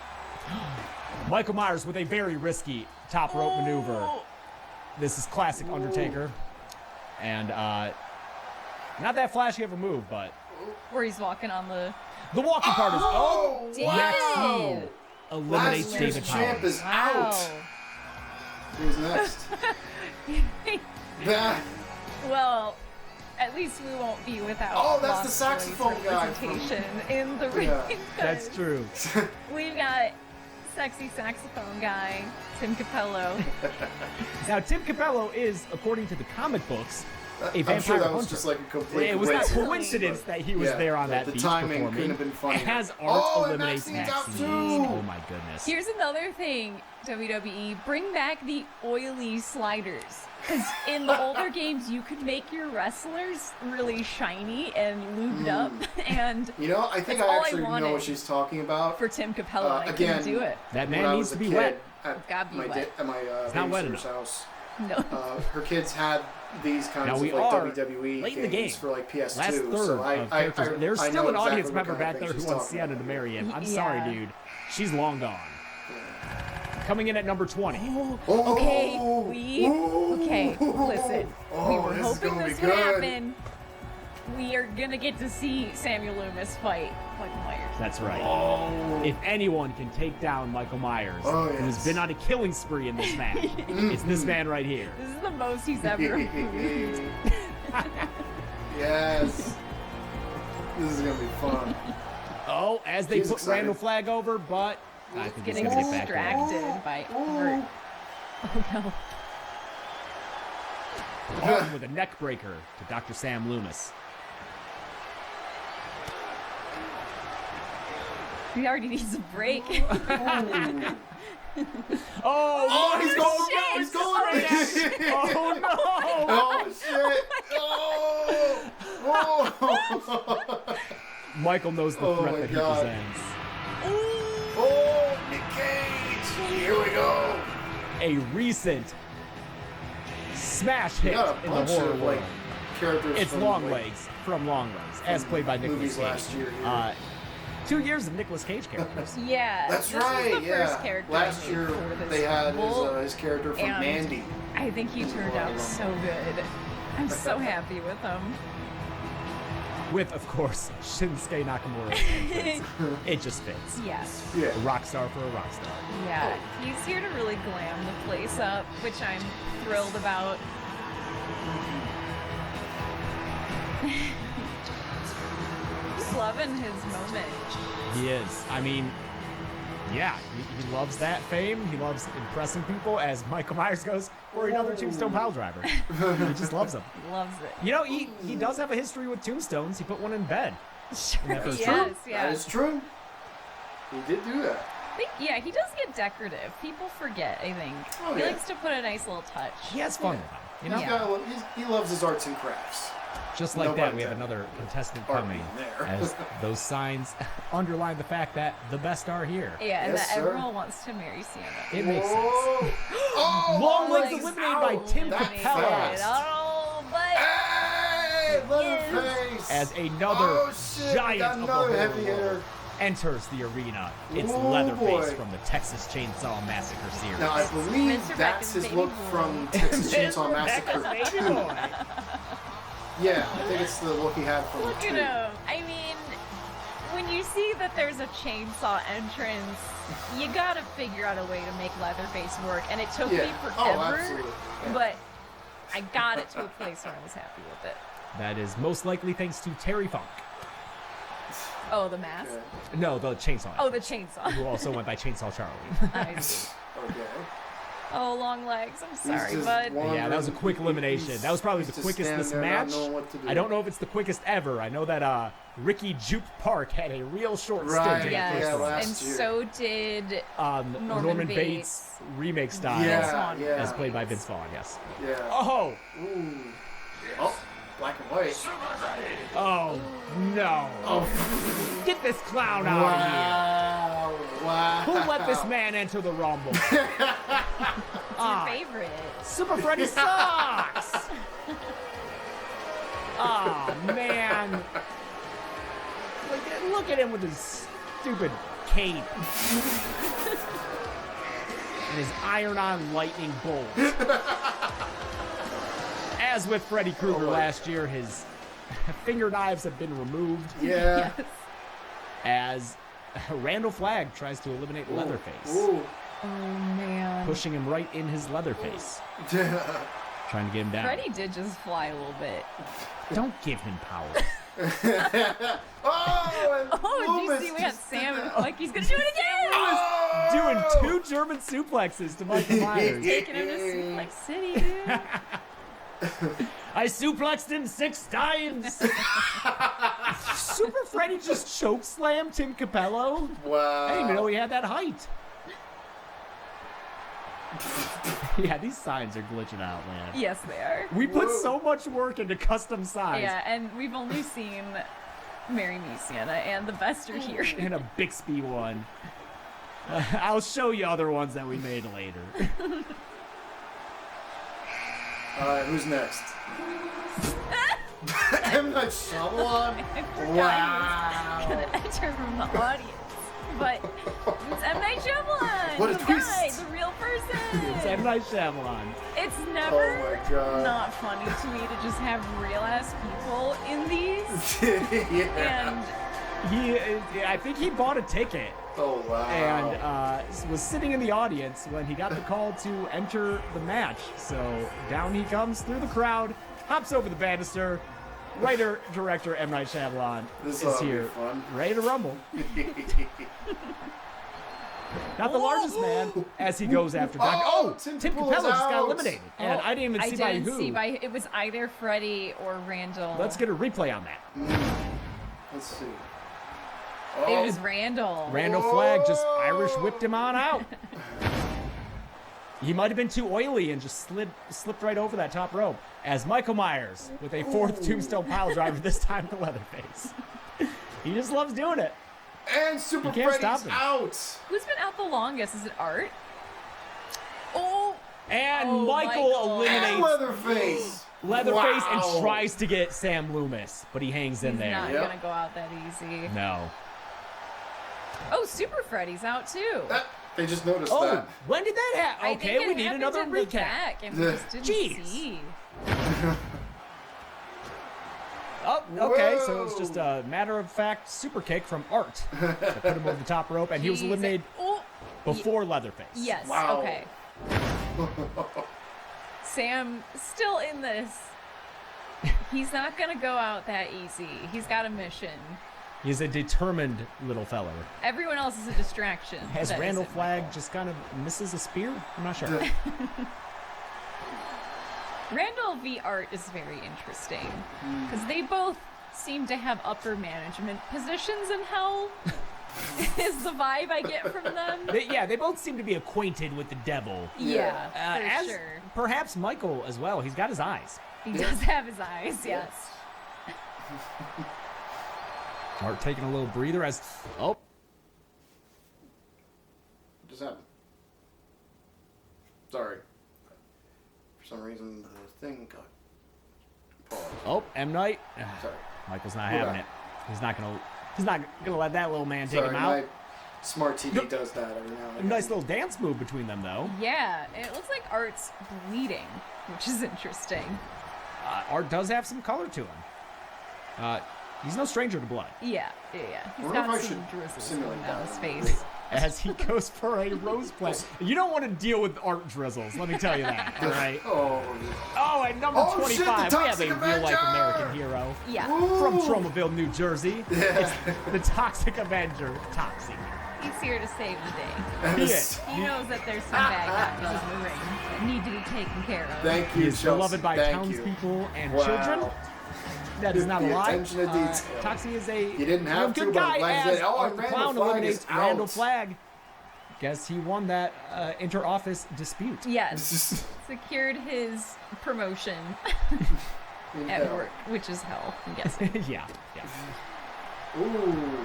G: Michael Myers with a very risky top rope maneuver. This is classic Undertaker. And not that flashy of a move, but
H: Where he's walking on the
G: walking part is
H: David.
G: Eliminates
A: Last year's
G: David
A: champ
G: Powers.
A: is out. Who's next?
H: Well, at least we won't be without.
A: Oh, that's the
H: Lost
A: saxophone
H: Boys
A: guy
H: representation in the ring.
A: Yeah.
G: That's true.
H: We've got sexy saxophone guy Tim Capello.
G: Now, Tim Capello is, according to the comic books, a
A: I'm
G: vampire
A: sure that was
G: hunter.
A: just like a complete
G: It was not
A: coincidence.
G: coincidence that he was there on that
A: the
G: beach
A: timing
G: performing.
A: couldn't have been funnier.
G: As Art
A: and
G: eliminates
A: Maxine's out
G: Maxine.
A: too.
G: Oh my goodness.
H: Here's another thing, WWE, bring back the oily sliders. Because in the older games, you could make your wrestlers really shiny and lubed up, and
A: You know, I think
H: that's
A: I
H: all
A: actually know
H: wanted
A: what she's talking about.
H: for Tim Capello. I
A: again,
H: couldn't do it.
G: That
A: When
G: man
A: I
G: needs
A: was
G: to
A: a
G: be
A: kid
G: wet.
A: At
H: Gotta be
A: my
H: wet.
A: at my
G: not wet
A: babysitter's
G: enough.
A: house.
H: No.
A: Her kids had these kinds
G: Now
A: of
G: we
A: like
G: are
A: WWE
G: late in the
A: games
G: game.
A: for like PS2.
G: Last third
A: so
G: of characters. There's
A: I
G: still
A: know
G: an
A: exactly
G: audience
A: what
G: member
A: kind of
G: back
A: thing
G: there who
A: she's
G: wants
A: talking
G: Sienna to
A: about.
G: marry him. I'm
H: Yeah.
G: sorry, dude. She's long gone. Coming in at number 20.
H: Okay, listen. We were
A: this is
H: hoping
A: gonna
H: this
A: be
H: would
A: good.
H: happen. We are gonna get to see Samuel Loomis fight Michael Myers.
G: That's right. If anyone can take down Michael Myers, who's been on a killing spree in this match, it's this man right here.
H: This is the most he's ever moved.
A: Yes. This is gonna be fun.
G: Oh, as they
A: He's
G: put
A: excited.
G: Randall Flag over, but I think he's
H: Getting
G: going to get back there.
H: distracted by Art. Oh
G: Arm with a neck breaker to Dr. Sam Loomis.
H: no. He already needs a break.
G: Oh,
A: he's going! He's going!
G: Oh, no!
A: Oh shit! Oh!
G: Michael knows the threat
A: my
G: that he
A: God.
G: presents.
A: Oh, Nick Cage! Here we go!
G: A recent smash hit
A: got a
G: in the
A: bunch
G: horror
A: of
G: world.
A: like characters.
G: It's
A: from,
G: Longlegs from Longlegs, as played by Nicolas
A: movies
G: Cage.
A: last year. Yeah.
G: 2 years of Nicolas Cage characters.
H: Yeah.
A: That's
H: this
A: right.
H: Was the
A: yeah.
H: First character
A: Last
H: I made
A: year
H: for this
A: they had
H: level,
A: his character from
H: and
A: Mandy.
H: I think he turned out so good. I'm so happy with him.
G: With, of course, Shinsuke Nakamura. It just fits.
H: Yes.
A: Yeah.
G: A rock star for a rock star.
H: Yeah. He's here to really glam the place up, which I'm thrilled about. He's loving his moment.
G: He is. I mean, yeah, he loves that fame. He loves impressing people, as Michael Myers goes, or another Tombstone pile driver. He just loves them.
H: Loves it.
G: You know, he does have a history with tombstones. He put one in bed.
H: Sure.
G: that first
H: Yes.
A: That
H: Yeah.
A: is true. He did do that.
H: Yeah, he does get decorative. People forget, I think.
A: Oh,
H: he
A: yeah.
H: likes to put a nice little touch.
G: He has fun with them. You know,
H: Yeah.
A: He loves his arts and crafts.
G: just like
A: No
G: that,
A: pun
G: we have
A: intended.
G: another contestant
A: Art
G: coming,
A: there.
G: as those signs underline the fact that the best are here.
H: Yeah, and
A: Yes,
H: that
A: sir.
H: everyone wants to marry Sienna.
G: It makes sense.
A: Whoa. Oh,
G: Longlegs
H: Longlegs
G: eliminated by Tim
A: That
G: Capello.
A: fast.
H: Oh, but
A: Hey, Leatherface!
G: As another
A: Oh, shit, we
G: giant
A: got
G: of the
A: another
G: horror
A: heavy
G: world
A: hitter.
G: enters the arena. It's
A: Oh,
G: Leatherface
A: boy.
G: from the Texas Chainsaw Massacre series.
A: Now, I believe
H: Mr.
A: that's
H: Beckett's
A: his
H: baby
A: look
H: boy.
A: from Texas Chainsaw
G: Rebecca's
A: Massacre
G: baby
A: 2.
G: boy.
A: Yeah, I think it's the look he had from
H: look
A: 2.
H: at him. I mean, when you see that there's a chainsaw entrance, you gotta figure out a way to make Leatherface work. And it took me
A: Yeah. Oh,
H: forever,
A: absolutely. Yeah.
H: but I got it to a place where I was happy with it.
G: That is most likely thanks to Terry Funk.
H: Oh, the mask?
G: No, the chainsaw.
H: Oh, the chainsaw.
G: Who also went by Chainsaw Charlie.
H: I see.
A: Okay.
H: Oh, long legs. I'm sorry,
A: just
H: bud.
G: Yeah, that was a quick elimination. That was probably the
A: He's just
G: quickest
A: standing
G: this
A: there not
G: match.
A: knowing what to do.
G: I don't know if it's the quickest ever. I know that Ricky Jupe Park had a real short
A: Right,
G: stint in the
H: Yes,
G: first
A: yeah,
G: one.
A: last
H: and
A: year.
H: so did
G: Norman Bates remake style,
A: Yeah, yeah.
G: as played by Vince Vaughn. Yes.
A: Yeah.
G: Oh,
A: Ooh. Oh, black and white.
G: oh no!
A: Oh,
G: Get this clown out of
A: wow.
G: here! Who let this man enter the Rumble?
H: your favorite.
G: Super Freddy sucks! Oh man! Look at him with his stupid cape and his iron-on lightning bolt. As with Freddy Krueger last year, his finger knives have been removed.
A: Yeah.
H: Yes.
G: As Randall Flagg tries to eliminate Leatherface,
A: Ooh.
H: Oh, man.
G: pushing him right in his Leatherface, trying to get him down.
H: Freddy did just fly a little bit.
G: Don't give him power.
A: Oh, and
H: Oh, did you
A: Loomis
H: see we got
A: just
H: Sam
A: did
H: and
A: that.
H: like he's gonna do it again!
G: Doing
A: Oh!
G: 2 German suplexes to Michael Myers.
H: Taking him to Suplex City, dude.
G: I suplexed him 6 times. Super Freddy just chokeslammed Tim Capello.
A: Wow.
G: I didn't even know he had that height. Yeah, these signs are glitching out, man.
H: Yes, they are.
G: We put
A: Whoa.
G: so much work into custom signs.
H: Yeah, and we've only seen Marry Me, Sienna, and the best are here.
G: And a Bixby one. I'll show you other ones that we made later.
A: Alright, who's next? M. Night Shyamalan?
H: I forgot
A: Wow.
H: he was gonna enter from the audience. But it's M. Night Shyamalan!
A: What a
H: the
A: twist.
H: guy, the real person!
G: It's M. Night Shyamalan.
H: It's never
A: Oh my God.
H: not funny to me to just have real-ass people in these.
A: Yeah.
H: And
G: I think he bought a ticket
A: Oh, wow.
G: and was sitting in the audience when he got the call to enter the match. So down he comes through the crowd, hops over the banister. Writer, director M. Night Shyamalan
A: This
G: is
A: ought to be
G: here,
A: fun.
G: ready to rumble. Not the largest man as he goes after Doc.
A: Oh,
G: Oh,
A: Tim
G: Tim
A: Capello's
G: Capello just got
A: out.
G: eliminated, and I didn't even see by who.
H: it was either Freddie or Randall.
G: Let's get a replay on that.
A: Let's see.
H: It was Randall.
G: Randall Flagg just Irish whipped him on out. He might have been too oily and just slipped right over that top rope. As Michael Myers with a 4th tombstone pile driver, this time to Leatherface. He just loves doing it.
A: And Super
G: You can't
A: Freddy's
G: stop him.
A: out.
H: Who's been out the longest? Is it Art? Oh,
G: And
H: Oh,
G: Michael
H: Michael.
G: eliminates
A: And Leatherface.
G: Leatherface
A: Wow.
G: and tries to get Sam Loomis, but he hangs in
H: he's
G: there.
H: not
A: Yep.
H: gonna go out that easy.
G: No.
H: Oh, Super Freddy's out too.
A: They just noticed
G: Oh,
A: that.
G: when did that happen?
H: I
G: Okay,
H: think it
G: we need
H: happened
G: another
H: in the
G: recap.
H: back and we just didn't
G: Jeez.
H: see.
G: Oh, okay, so
A: Whoa.
G: it's just a matter-of-fact super kick from Art that put him over the top rope, and he was
H: Jeez.
G: eliminated
H: Oh,
G: before Leatherface.
H: yes.
A: Wow.
H: Okay. Sam still in this. He's not gonna go out that easy. He's got a mission.
G: He's a determined little feller.
H: Everyone else is a distraction.
G: Has
H: That
G: Randall
H: isn't
G: Flagg
H: Michael.
G: just kind of misses a spear? I'm not sure.
H: Randall v. Art is very interesting because they both seem to have upper management positions in hell. Is the vibe I get from them?
G: They both seem to be acquainted with the devil.
H: Yeah, for
G: as
H: sure.
G: perhaps Michael as well. He's got his eyes.
H: He does have his eyes, yes.
G: Art taking a little breather as... Oh,
A: What just happened? Sorry. For some reason, the thing got paused.
G: oh, M. Night.
A: Sorry.
G: Michael's not
A: Hold
G: having
A: on.
G: it. He's not gonna let that little man take
A: Sorry,
G: him out.
A: my smart TV does that every now and
G: A
A: then.
G: nice little dance move between them, though.
H: Yeah, it looks like Art's bleeding, which is interesting.
G: Art does have some color to him. He's no stranger to blood.
H: Yeah. He's
A: wonder if I
H: got some
A: should
H: drizzles
A: simulate
H: going down
A: that.
H: his face.
G: as he goes for a rose plant. You don't want to deal with art drizzles, let me tell you that, all right? Oh, and number 25,
A: shit,
G: we have a real-life American hero.
H: Yeah.
G: From Tromaville, New Jersey. It's the Toxic Avenger, Toxie.
H: He's here to save the day.
G: He is.
H: He knows that there's some bad guys in the ring that need to be taken care of.
A: Thank you,
G: He is
A: Chelsea.
G: beloved by
A: Thank
G: townspeople and
A: Wow.
G: children. That is not a
A: The
G: lie.
A: attention to detail.
G: Toxie is a
A: You didn't have
G: good
A: to, but
G: guy
A: I'm glad you
G: as
A: did. Oh,
G: Art
A: and
G: the
A: Randall
G: Clown
A: Flagg
G: eliminates
A: is out.
G: Randall Flagg. Guess he won that inter-office dispute.
H: Yes. Secured his promotion at work, which is hell, I'm guessing.
G: yeah.
A: Ooh.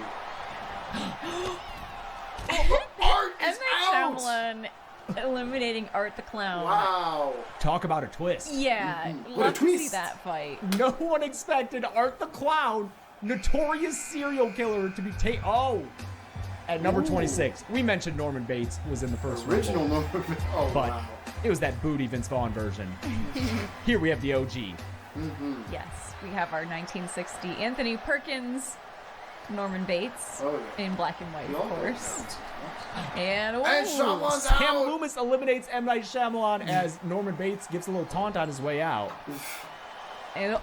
H: Art is out! Shyamalan eliminating Art the Clown.
A: Wow.
G: Talk about a twist.
H: Yeah, love to see that fight.
G: No one expected Art the Clown, notorious serial killer, to be at number 26. We mentioned Norman Bates was in the first
A: Original
G: Rumble,
A: Norman Bates. Oh,
G: but
A: wow.
G: it was that booty Vince Vaughn version. Here we have the OG.
H: Yes, we have our 1960 Anthony Perkins, Norman Bates, in black and white, of course. And
A: Shyamalan's
G: Sam
A: out.
G: Loomis eliminates M. Night Shyamalan as Norman Bates gives a little taunt on his way out.
H: And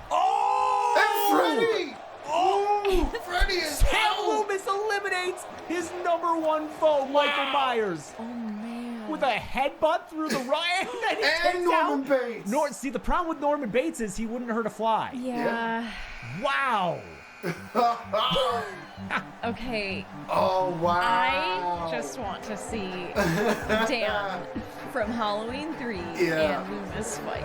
A: Freddy! Oh, Freddy is
G: Sam
A: out!
G: Loomis eliminates his number one foe, Michael Myers.
H: Oh, man.
G: With a headbutt through the right, and then he takes
A: Norman
G: out
A: Bates.
G: See, the problem with Norman Bates is he wouldn't hurt a fly.
H: Yeah.
G: Wow.
H: Okay.
A: Oh, wow.
H: I just want to see Dan from Halloween 3 and Loomis fight.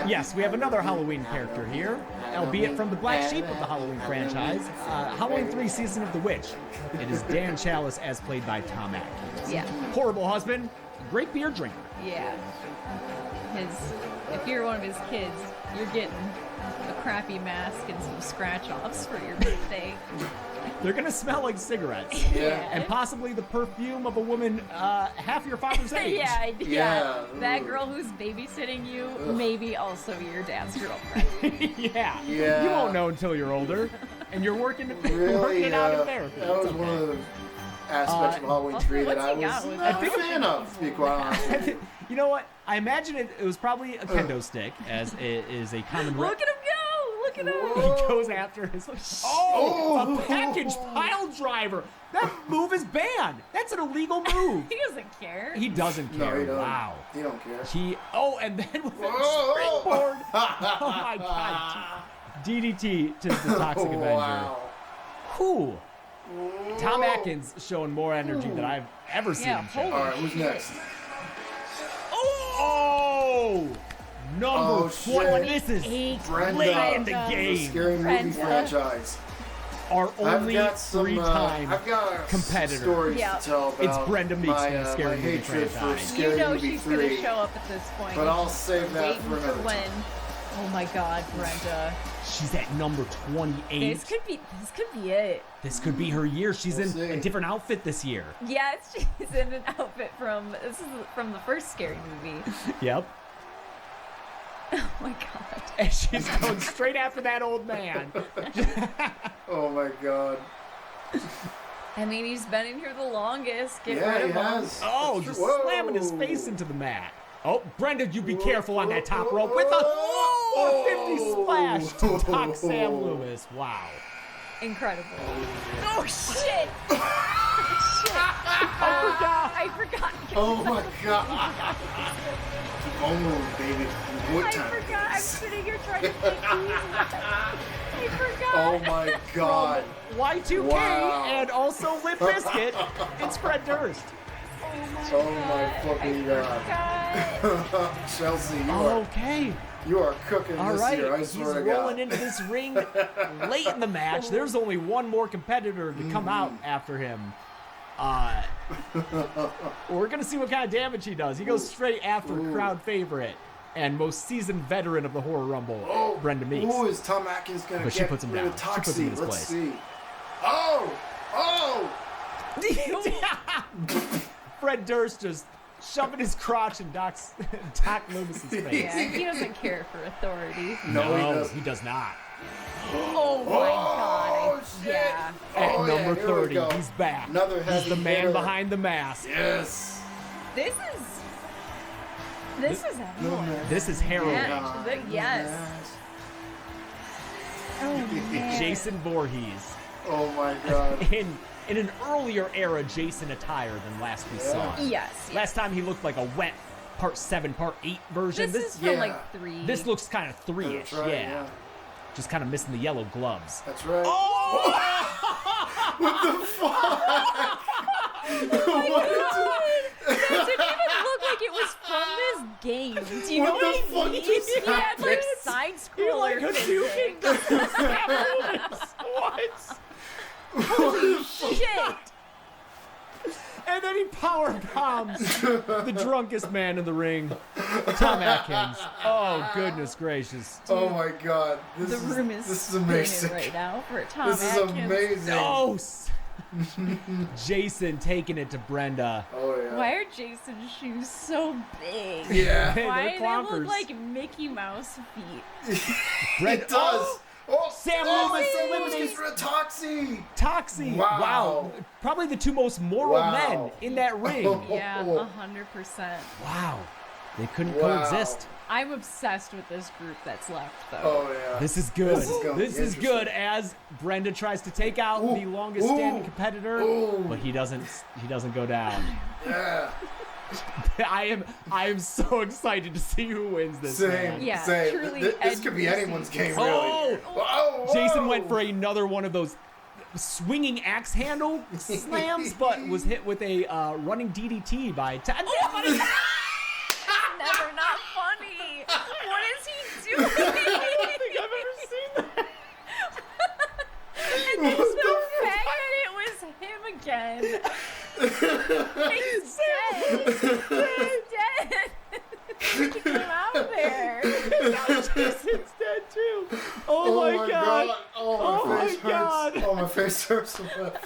G: Yes, we have another Halloween character here, albeit from the black sheep of the Halloween franchise, Halloween 3 Season of the Witch. It is Dan Chalice as played by Tom Atkins.
H: Yeah.
G: Horrible husband, great beer drinker.
H: Yeah. If you're one of his kids, you're getting a crappy mask and some scratch-offs for your birthday.
G: They're gonna smell like cigarettes.
H: Yeah.
G: And possibly the perfume of a woman half your father's age.
H: Yeah. That girl who's babysitting you, maybe also your dad's girlfriend.
G: yeah.
A: Yeah.
G: You won't know until you're older, and you're working it out in therapy.
A: That was one of the aspects of Halloween 3 that I was not a fan of, to be quite honest with you.
G: You know what? I imagine it was probably a kendo stick, as it is a common...
H: Look at him go! Look at him!
G: He goes after his... a package pile driver! That move is banned! That's an illegal move!
H: He doesn't care.
G: He doesn't care.
A: No, he don't.
G: Wow.
A: He don't care.
G: And then with a springboard... Oh my god. DDT to the Toxic Avenger.
A: Wow.
G: Whew. Tom Atkins showing more energy than I've ever seen him show.
A: All right, who's next?
G: Oh! Number 20. This is
A: Brenda.
G: late in the game.
A: Scary movie franchise.
G: Our only
A: I've got some,
G: three-time
A: I've got
G: competitor.
A: Some stories to tell about
G: It's Brenda Meeks from the
A: my
G: Scary Movie
A: hatred for
G: franchise.
A: Scary
H: You know
A: Movie
H: she's
A: 3.
H: gonna show up at this point.
A: But I'll save that
H: Waiting
A: for another
H: when.
A: time.
H: Oh my God, Brenda.
G: She's at number 28.
H: This could be it.
G: This could be her year. She's
A: We'll
G: in
A: see.
G: a different outfit this year.
H: Yes, she's in an outfit from the first Scary Movie.
G: Yep.
H: Oh my God.
G: And she's going straight after that old man.
A: Oh my God.
H: I mean, he's been in here the longest. Get
A: Yeah,
H: rid
A: he
H: of him.
A: has.
G: Oh, just
A: Whoa.
G: slamming his face into the mat. Oh, Brenda, you be careful on that top rope with a 50 splash to knock Sam Loomis. Wow.
H: Incredible. Oh shit! I forgot.
A: Oh my God. Oh, baby. What
H: I
A: time?
H: forgot. I'm sitting here trying to think. I forgot.
A: Oh my God.
G: Y2K
A: Wow.
G: and also Limp Bizkit. It's Fred Durst.
A: Oh my fucking God. Chelsea, you are cooking
G: All
A: this
G: right.
A: year, I
G: He's
A: swear to
G: rolling
A: God.
G: into this ring late in the match. There's only one more competitor to come out after him. We're going to see what kind of damage he does. He goes straight after crowd favorite and most seasoned veteran of the Horror Rumble, Brenda Meeks.
A: Who is Tom Atkins going to
G: But she
A: get
G: puts him
A: rid
G: down.
A: of
G: She puts him in
A: Toxie?
G: his
A: Let's
G: place.
A: see. Oh!
G: Fred Durst just shoving his crotch in Doc Loomis's face.
H: Yeah, he doesn't care for authority.
A: No, he doesn't.
G: He does not.
H: Oh my God! I
A: shit!
H: Yeah.
G: At
A: Oh,
G: number
A: here we
G: 30,
A: go.
G: he's back.
A: Another
G: He's the
A: heavy
G: man
A: hitter.
G: behind the mask.
A: Yes.
H: This is Evermore.
G: This is harrowing.
H: Yes. Oh, man.
G: Jason Voorhees.
A: Oh my god.
G: In an earlier era Jason attire than last we saw.
H: Yes.
G: Last time he looked like a wet part 7, part 8 version.
H: This is from like 3.
G: This looks kind of 3-ish,
A: That's right,
G: yeah. Just kind of missing the yellow gloves.
A: That's right.
G: Oh!
A: What the fuck?
H: That didn't even look like it was from this game. Do you know
A: What the
H: what I
A: fuck
H: mean?
A: just
H: He had like
A: happened?
H: side
G: You're
H: scroller
G: like a
H: physics.
G: What?
H: Holy shit!
G: And then he power bombs the drunkest man in the ring, Tom Atkins. Oh, goodness gracious.
A: Oh my god.
H: The room is
A: this is amazing.
H: spinning right now for Tom
A: This is
H: Atkins.
A: amazing.
G: Oh, Jason taking it to Brenda.
A: Oh yeah.
H: Why are Jason's shoes so big?
A: Yeah.
G: Hey,
H: Why
G: they're
H: do they
G: clonkers.
H: look like Mickey Mouse feet?
A: It does. Oh,
G: Sam
A: Loomis
G: Loomis
A: gets rid of Toxie.
G: Toxie.
A: Wow.
G: Probably the two most moral
A: Wow.
G: men in that ring.
H: Yeah, 100%.
G: Wow. They couldn't
A: Wow.
G: coexist.
H: I'm obsessed with this group that's left, though.
A: Oh yeah.
G: This is good.
A: This is gonna be
G: This is good as Brenda tries to take out the longest standing competitor, but he doesn't go down.
A: Yeah.
G: I am so excited to see who wins this.
A: Same.
G: Man.
H: Yeah,
A: Same.
H: truly
A: This could be
H: edge
A: anyone's game,
H: versus-
A: really.
G: Oh!
A: Whoa.
G: Jason went for another one of those swinging axe handle slams, but was hit with a running DDT by Todd.
H: Never not funny. What is he doing?
G: I don't think I've ever seen that.
H: And then the fact that it was him again. He's dead. He's dead. Get him out of there.
G: Jason's dead too. Oh my god.
A: Oh my face hurts.
G: God.
A: Oh my face hurts so bad.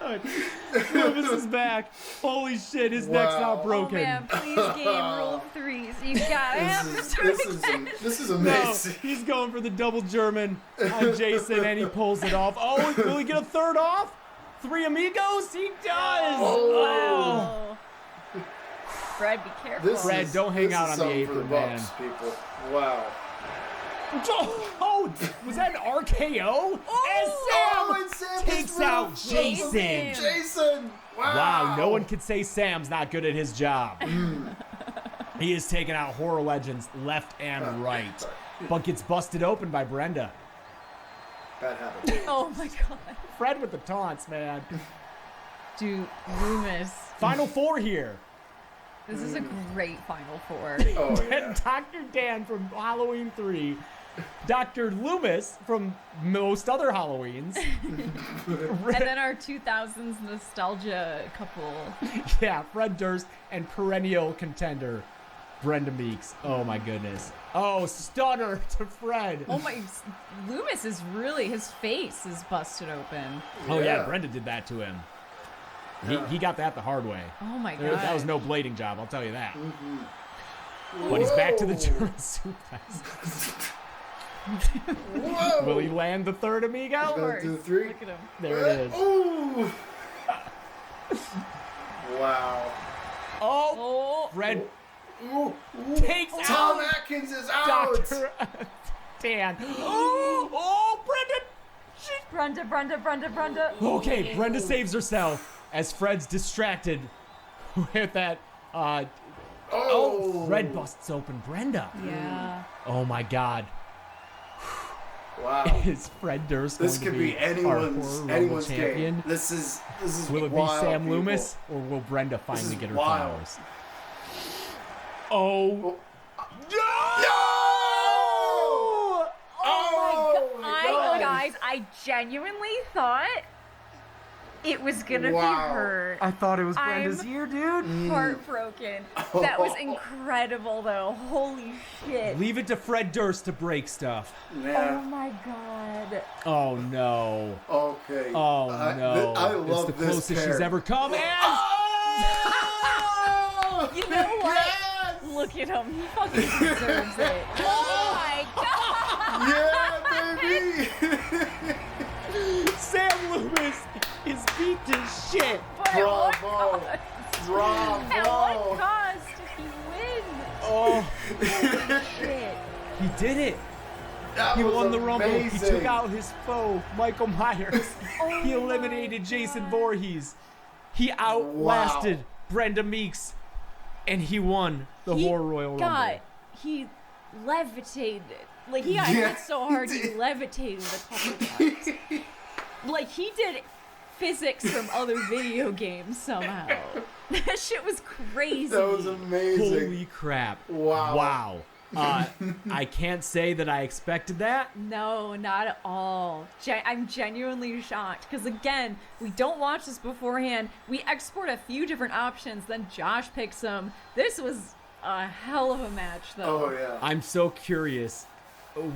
G: God. Loomis is back. Holy shit, his neck's
A: Wow.
G: not
H: Oh
G: broken.
H: man, please game rule of 3s. You gotta have
A: This is
G: No,
A: amazing.
G: he's going for the double German on Jason, and he pulls it off. Oh, will he get a third off? 3 amigos? He does!
H: Oh. Fred, be careful.
G: Fred, don't hang out on the
A: something for
G: apron,
A: Bucks,
G: man.
A: people. Wow.
G: Oh, was that an RKO? And Sam takes out Jason.
A: Jason! Wow!
G: Wow, no one could say Sam's not good at his job. He is taking out horror legends left and right, but gets busted open by Brenda.
A: That happened.
H: Oh my god.
G: Fred with the taunts, man.
H: Dude, Loomis.
G: Final 4 here.
H: This is a great Final Four.
A: Oh yeah.
G: Dr. Dan from Halloween 3. Dr. Loomis from most other Halloweens.
H: And then our 2000s nostalgia couple.
G: Yeah, Fred Durst and perennial contender Brenda Meeks. Oh my goodness. Oh, stunner to Fred.
H: Oh my, Loomis is really, his face is busted open.
G: Oh yeah,
A: Yeah.
G: Brenda did that to him. He got that the hard way.
H: Oh my god.
G: That was no blading job, I'll tell you that. But he's back to the German suplex.
A: Whoa!
G: Will he land the third amigo?
H: Of
A: Gonna do
H: course.
A: 3?
H: Look at him.
G: There it is.
A: Ooh! Wow.
G: Oh, Fred
A: Ooh.
G: takes
A: Tom
G: out
A: Atkins is out!
G: Dr. Dan. Oh, Brenda.
H: Brenda.
G: Okay, Brenda saves herself as Fred's distracted with that. Fred busts open Brenda.
H: Yeah.
G: Oh my God.
A: Wow.
G: Is Fred Durst
A: This
G: going
A: could
G: to
A: be
G: our
A: anyone's
G: Horror Rumble
A: anyone's
G: champion?
A: game. This is
G: Will it be
A: wild,
G: Sam
A: people.
G: Loomis or will Brenda finally
A: is
G: get her
A: wild.
G: flowers? Oh.
A: No!
H: Oh my god. Guys, I genuinely thought it was gonna be her.
G: I thought it was Brenda's
H: I'm
G: year, dude.
H: Heartbroken. That was incredible, though. Holy shit.
G: Leave it to Fred Durst to break stuff.
H: Oh
A: Yeah.
H: my god.
G: Oh no.
A: Okay.
G: Oh no.
A: I love
G: it's the
A: this
G: closest
A: pair.
G: she's ever come. And
H: You know what?
A: Yes!
H: Look at him. He fucking deserves it. Oh my god.
A: Yeah, baby!
G: Sam Loomis is beat to shit.
H: But at what
A: Bravo!
H: cost?
A: Bravo!
H: At what cost did he win?
G: Oh,
H: Holy shit.
G: he did it.
A: That
G: He
A: was
G: won the Rumble. He
A: amazing.
G: took out his foe, Michael Myers.
H: Oh
G: He
H: my
G: eliminated Jason
H: God.
G: Voorhees. He outlasted Brenda Meeks. And he won the Horror Royal Rumble.
H: He levitated. Like, he got hit so hard he levitated a couple times. Like, he did physics from other video games somehow. That shit was crazy.
A: That was amazing.
G: Holy crap.
A: Wow.
G: Wow. I can't say that I expected that.
H: No, not at all. I'm genuinely shocked because, again, we don't watch this beforehand. We export a few different options, then Josh picks them. This was a hell of a match, though.
A: Oh, yeah.
G: I'm so curious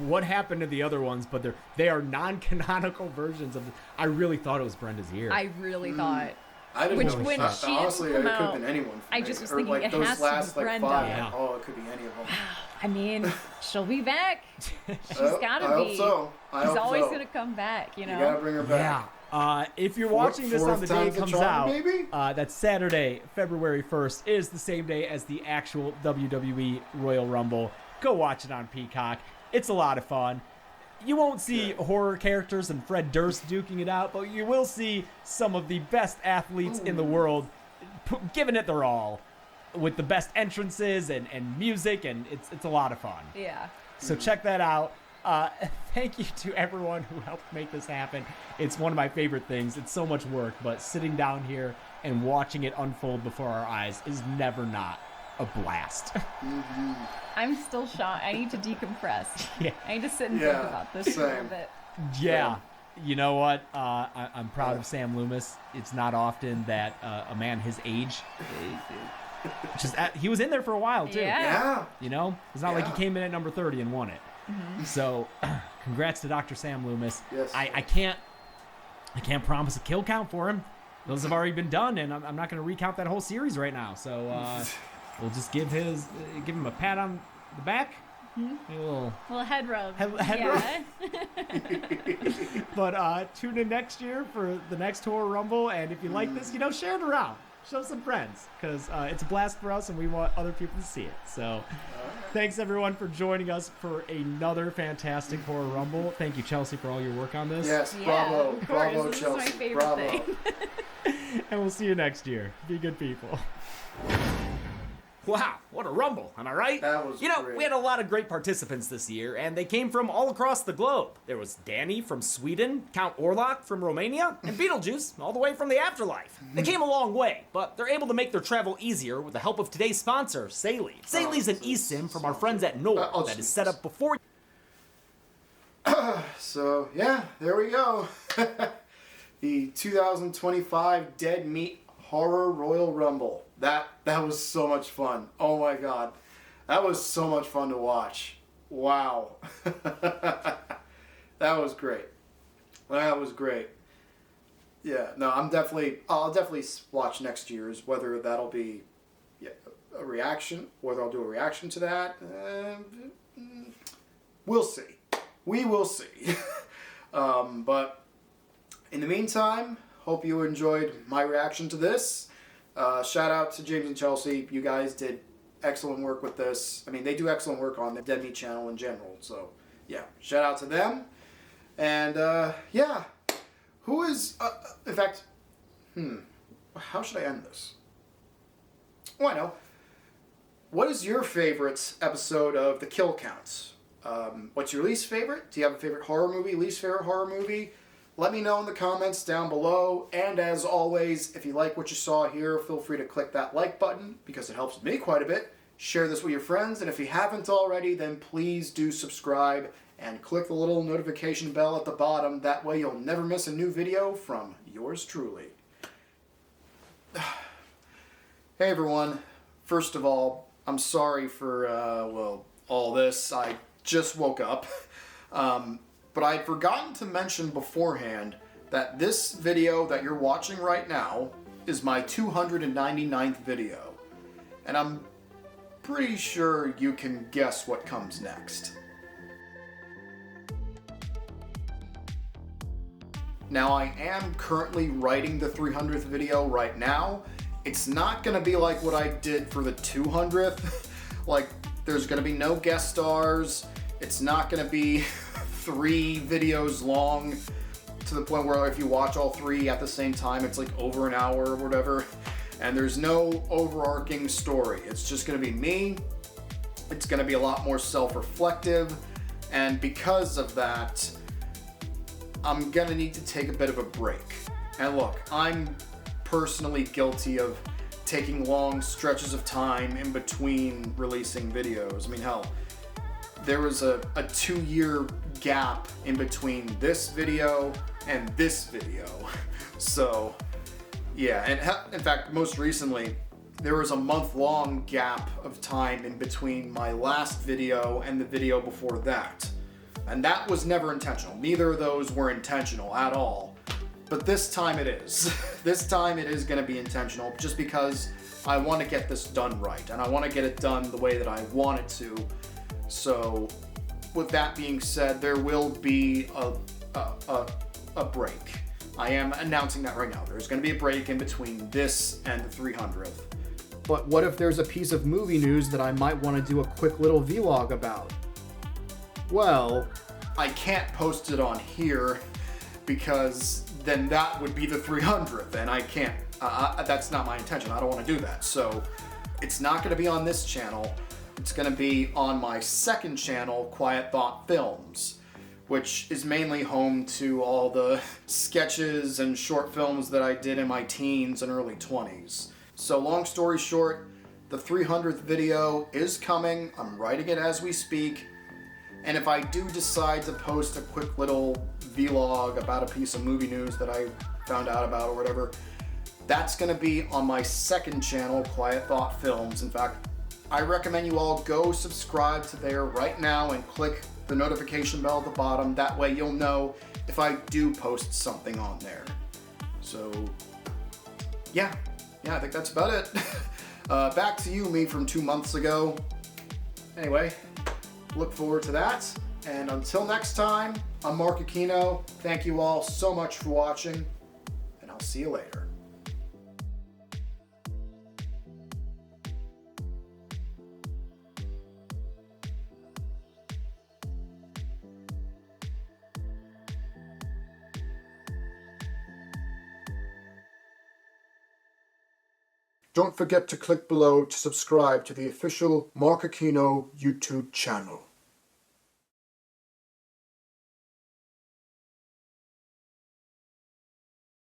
G: what happened to the other ones, but they are non-canonical versions of it. I really thought it was Brenda's ear.
H: I really thought.
A: I didn't know.
H: When she didn't
A: Honestly, it
H: come
A: could have
H: out,
A: been anyone. For
H: I
A: me.
H: just was
A: Or,
H: thinking
A: like,
H: it
A: those
H: has to
A: last,
H: be
A: like,
H: Brenda.
A: five.
G: Yeah.
A: Oh, it could be any of them.
H: I mean, she'll be back. She's gotta
A: I
H: be.
A: hope so.
H: She's always gonna come back, you know.
A: You gotta bring her back.
G: Yeah. If you're watching this on the day it comes out,
A: baby?
G: that's Saturday, February 1st, is the same day as the actual WWE Royal Rumble. Go watch it on Peacock. It's a lot of fun. You won't see horror characters and Fred Durst duking it out, but you will see some of the best athletes in the world giving it their all with the best entrances and music, and it's a lot of fun.
H: Yeah.
G: So check that out. Thank you to everyone who helped make this happen. It's one of my favorite things. It's so much work, but sitting down here and watching it unfold before our eyes is never not a blast.
H: I'm still shocked. I need to decompress.
G: Yeah.
H: I need to sit and think about this a little bit.
G: Yeah. You know what? I'm proud of Sam Loomis. It's not often that a man his age, he was in there for a while too.
H: Yeah.
G: You know, it's not like he came in at number 30 and won it. Mm-hmm. So, congrats to Dr. Sam Loomis.
A: Yes.
G: I can't promise a kill count for him. Those have already been done, and I'm not going to recount that whole series right now. So we'll just give him a pat on the back. Mm-hmm. A
H: little head rub.
G: Head rub. But tune in next year for the next Horror Rumble, and if you like this, share it around. Show some friends, because it's a blast for us, and we want other people to see it. So thanks, everyone, for joining us for another fantastic Horror Rumble. Thank you, Chelsea, for all your work on this.
A: Yes, bravo.
H: Of course.
A: Bravo,
H: this
A: Chelsea.
H: is my favorite thing.
G: And we'll see you next year. Be good people. Wow, what a rumble, am I right?
A: That was great.
G: We had a lot of great participants this year, and they came from all across the globe. There was Danny from Sweden, Count Orlok from Romania, and Beetlejuice all the way from the afterlife. They came a long way, but they're able to make their travel easier with the help of today's sponsor, Saley. Saley's an eSIM from our friends at Nord that is set up before...
A: So, yeah, there we go. The 2025 Dead Meat Horror Royal Rumble. That was so much fun. Oh my god. That was so much fun to watch. Wow. That was great. That was great. Yeah, no, I'll definitely watch next year's, whether that'll be a reaction, whether I'll do a reaction to that. We'll see. We will see. But in the meantime, hope you enjoyed my reaction to this. Shout out to James and Chelsea. You guys did excellent work with this. I mean, they do excellent work on the Dead Meat channel in general. So, yeah, shout out to them. And, yeah. Who is, in fact, how should I end this? Oh, I know. What is your favorite episode of the Kill Counts? What's your least favorite? Do you have a favorite horror movie, least favorite horror movie? Let me know in the comments down below. And as always, if you like what you saw here, feel free to click that like button because it helps me quite a bit. Share this with your friends. And if you haven't already, then please do subscribe and click the little notification bell at the bottom. That way you'll never miss a new video from yours truly. Hey everyone. First of all, I'm sorry for, all this. I just woke up. But I'd forgotten to mention beforehand that this video that you're watching right now is my 299th video. And I'm pretty sure you can guess what comes next. Now, I am currently writing the 300th video right now. It's not gonna be like what I did for the 200th. Like, there's gonna be no guest stars. It's not gonna be 3 videos long to the point where if you watch all 3 at the same time, it's like over an hour or whatever. And there's no overarching story. It's just gonna be me. It's gonna be a lot more self-reflective. And because of that, I'm gonna need to take a bit of a break. And look, I'm personally guilty of taking long stretches of time in between releasing videos. I mean, hell, there was a 2-year gap in between this video and this video. So, yeah, and in fact, most recently, there was a month-long gap of time in between my last video and the video before that. And that was never intentional. Neither of those were intentional at all. But this time it is. This time it is going to be intentional just because I want to get this done right. And I want to get it done the way that I want it to. So, with that being said, there will be a break. I am announcing that right now. There's going to be a break in between this and the 300th. But what if there's a piece of movie news that I might want to do a quick little vlog about? Well, I can't post it on here because then that would be the 300th, and I can't, that's not my intention. I don't want to do that. So it's not going to be on this channel. It's going to be on my second channel, Quiet Thought Films, which is mainly home to all the sketches and short films that I did in my teens and early 20s. So long story short, the 300th video is coming. I'm writing it as we speak. And if I do decide to post a quick little vlog about a piece of movie news that I found out about or whatever, that's going to be on my second channel, Quiet Thought Films. In fact, I recommend you all go subscribe to there right now and click the notification bell at the bottom. That way you'll know if I do post something on there. So, yeah, I think that's about it. Back to you, me from 2 months ago. Anyway, look forward to that. And until next time, I'm Marc Aquino. Thank you all so much for watching, and I'll see you later. Don't forget to click below to subscribe to the official Marc Aquino YouTube channel.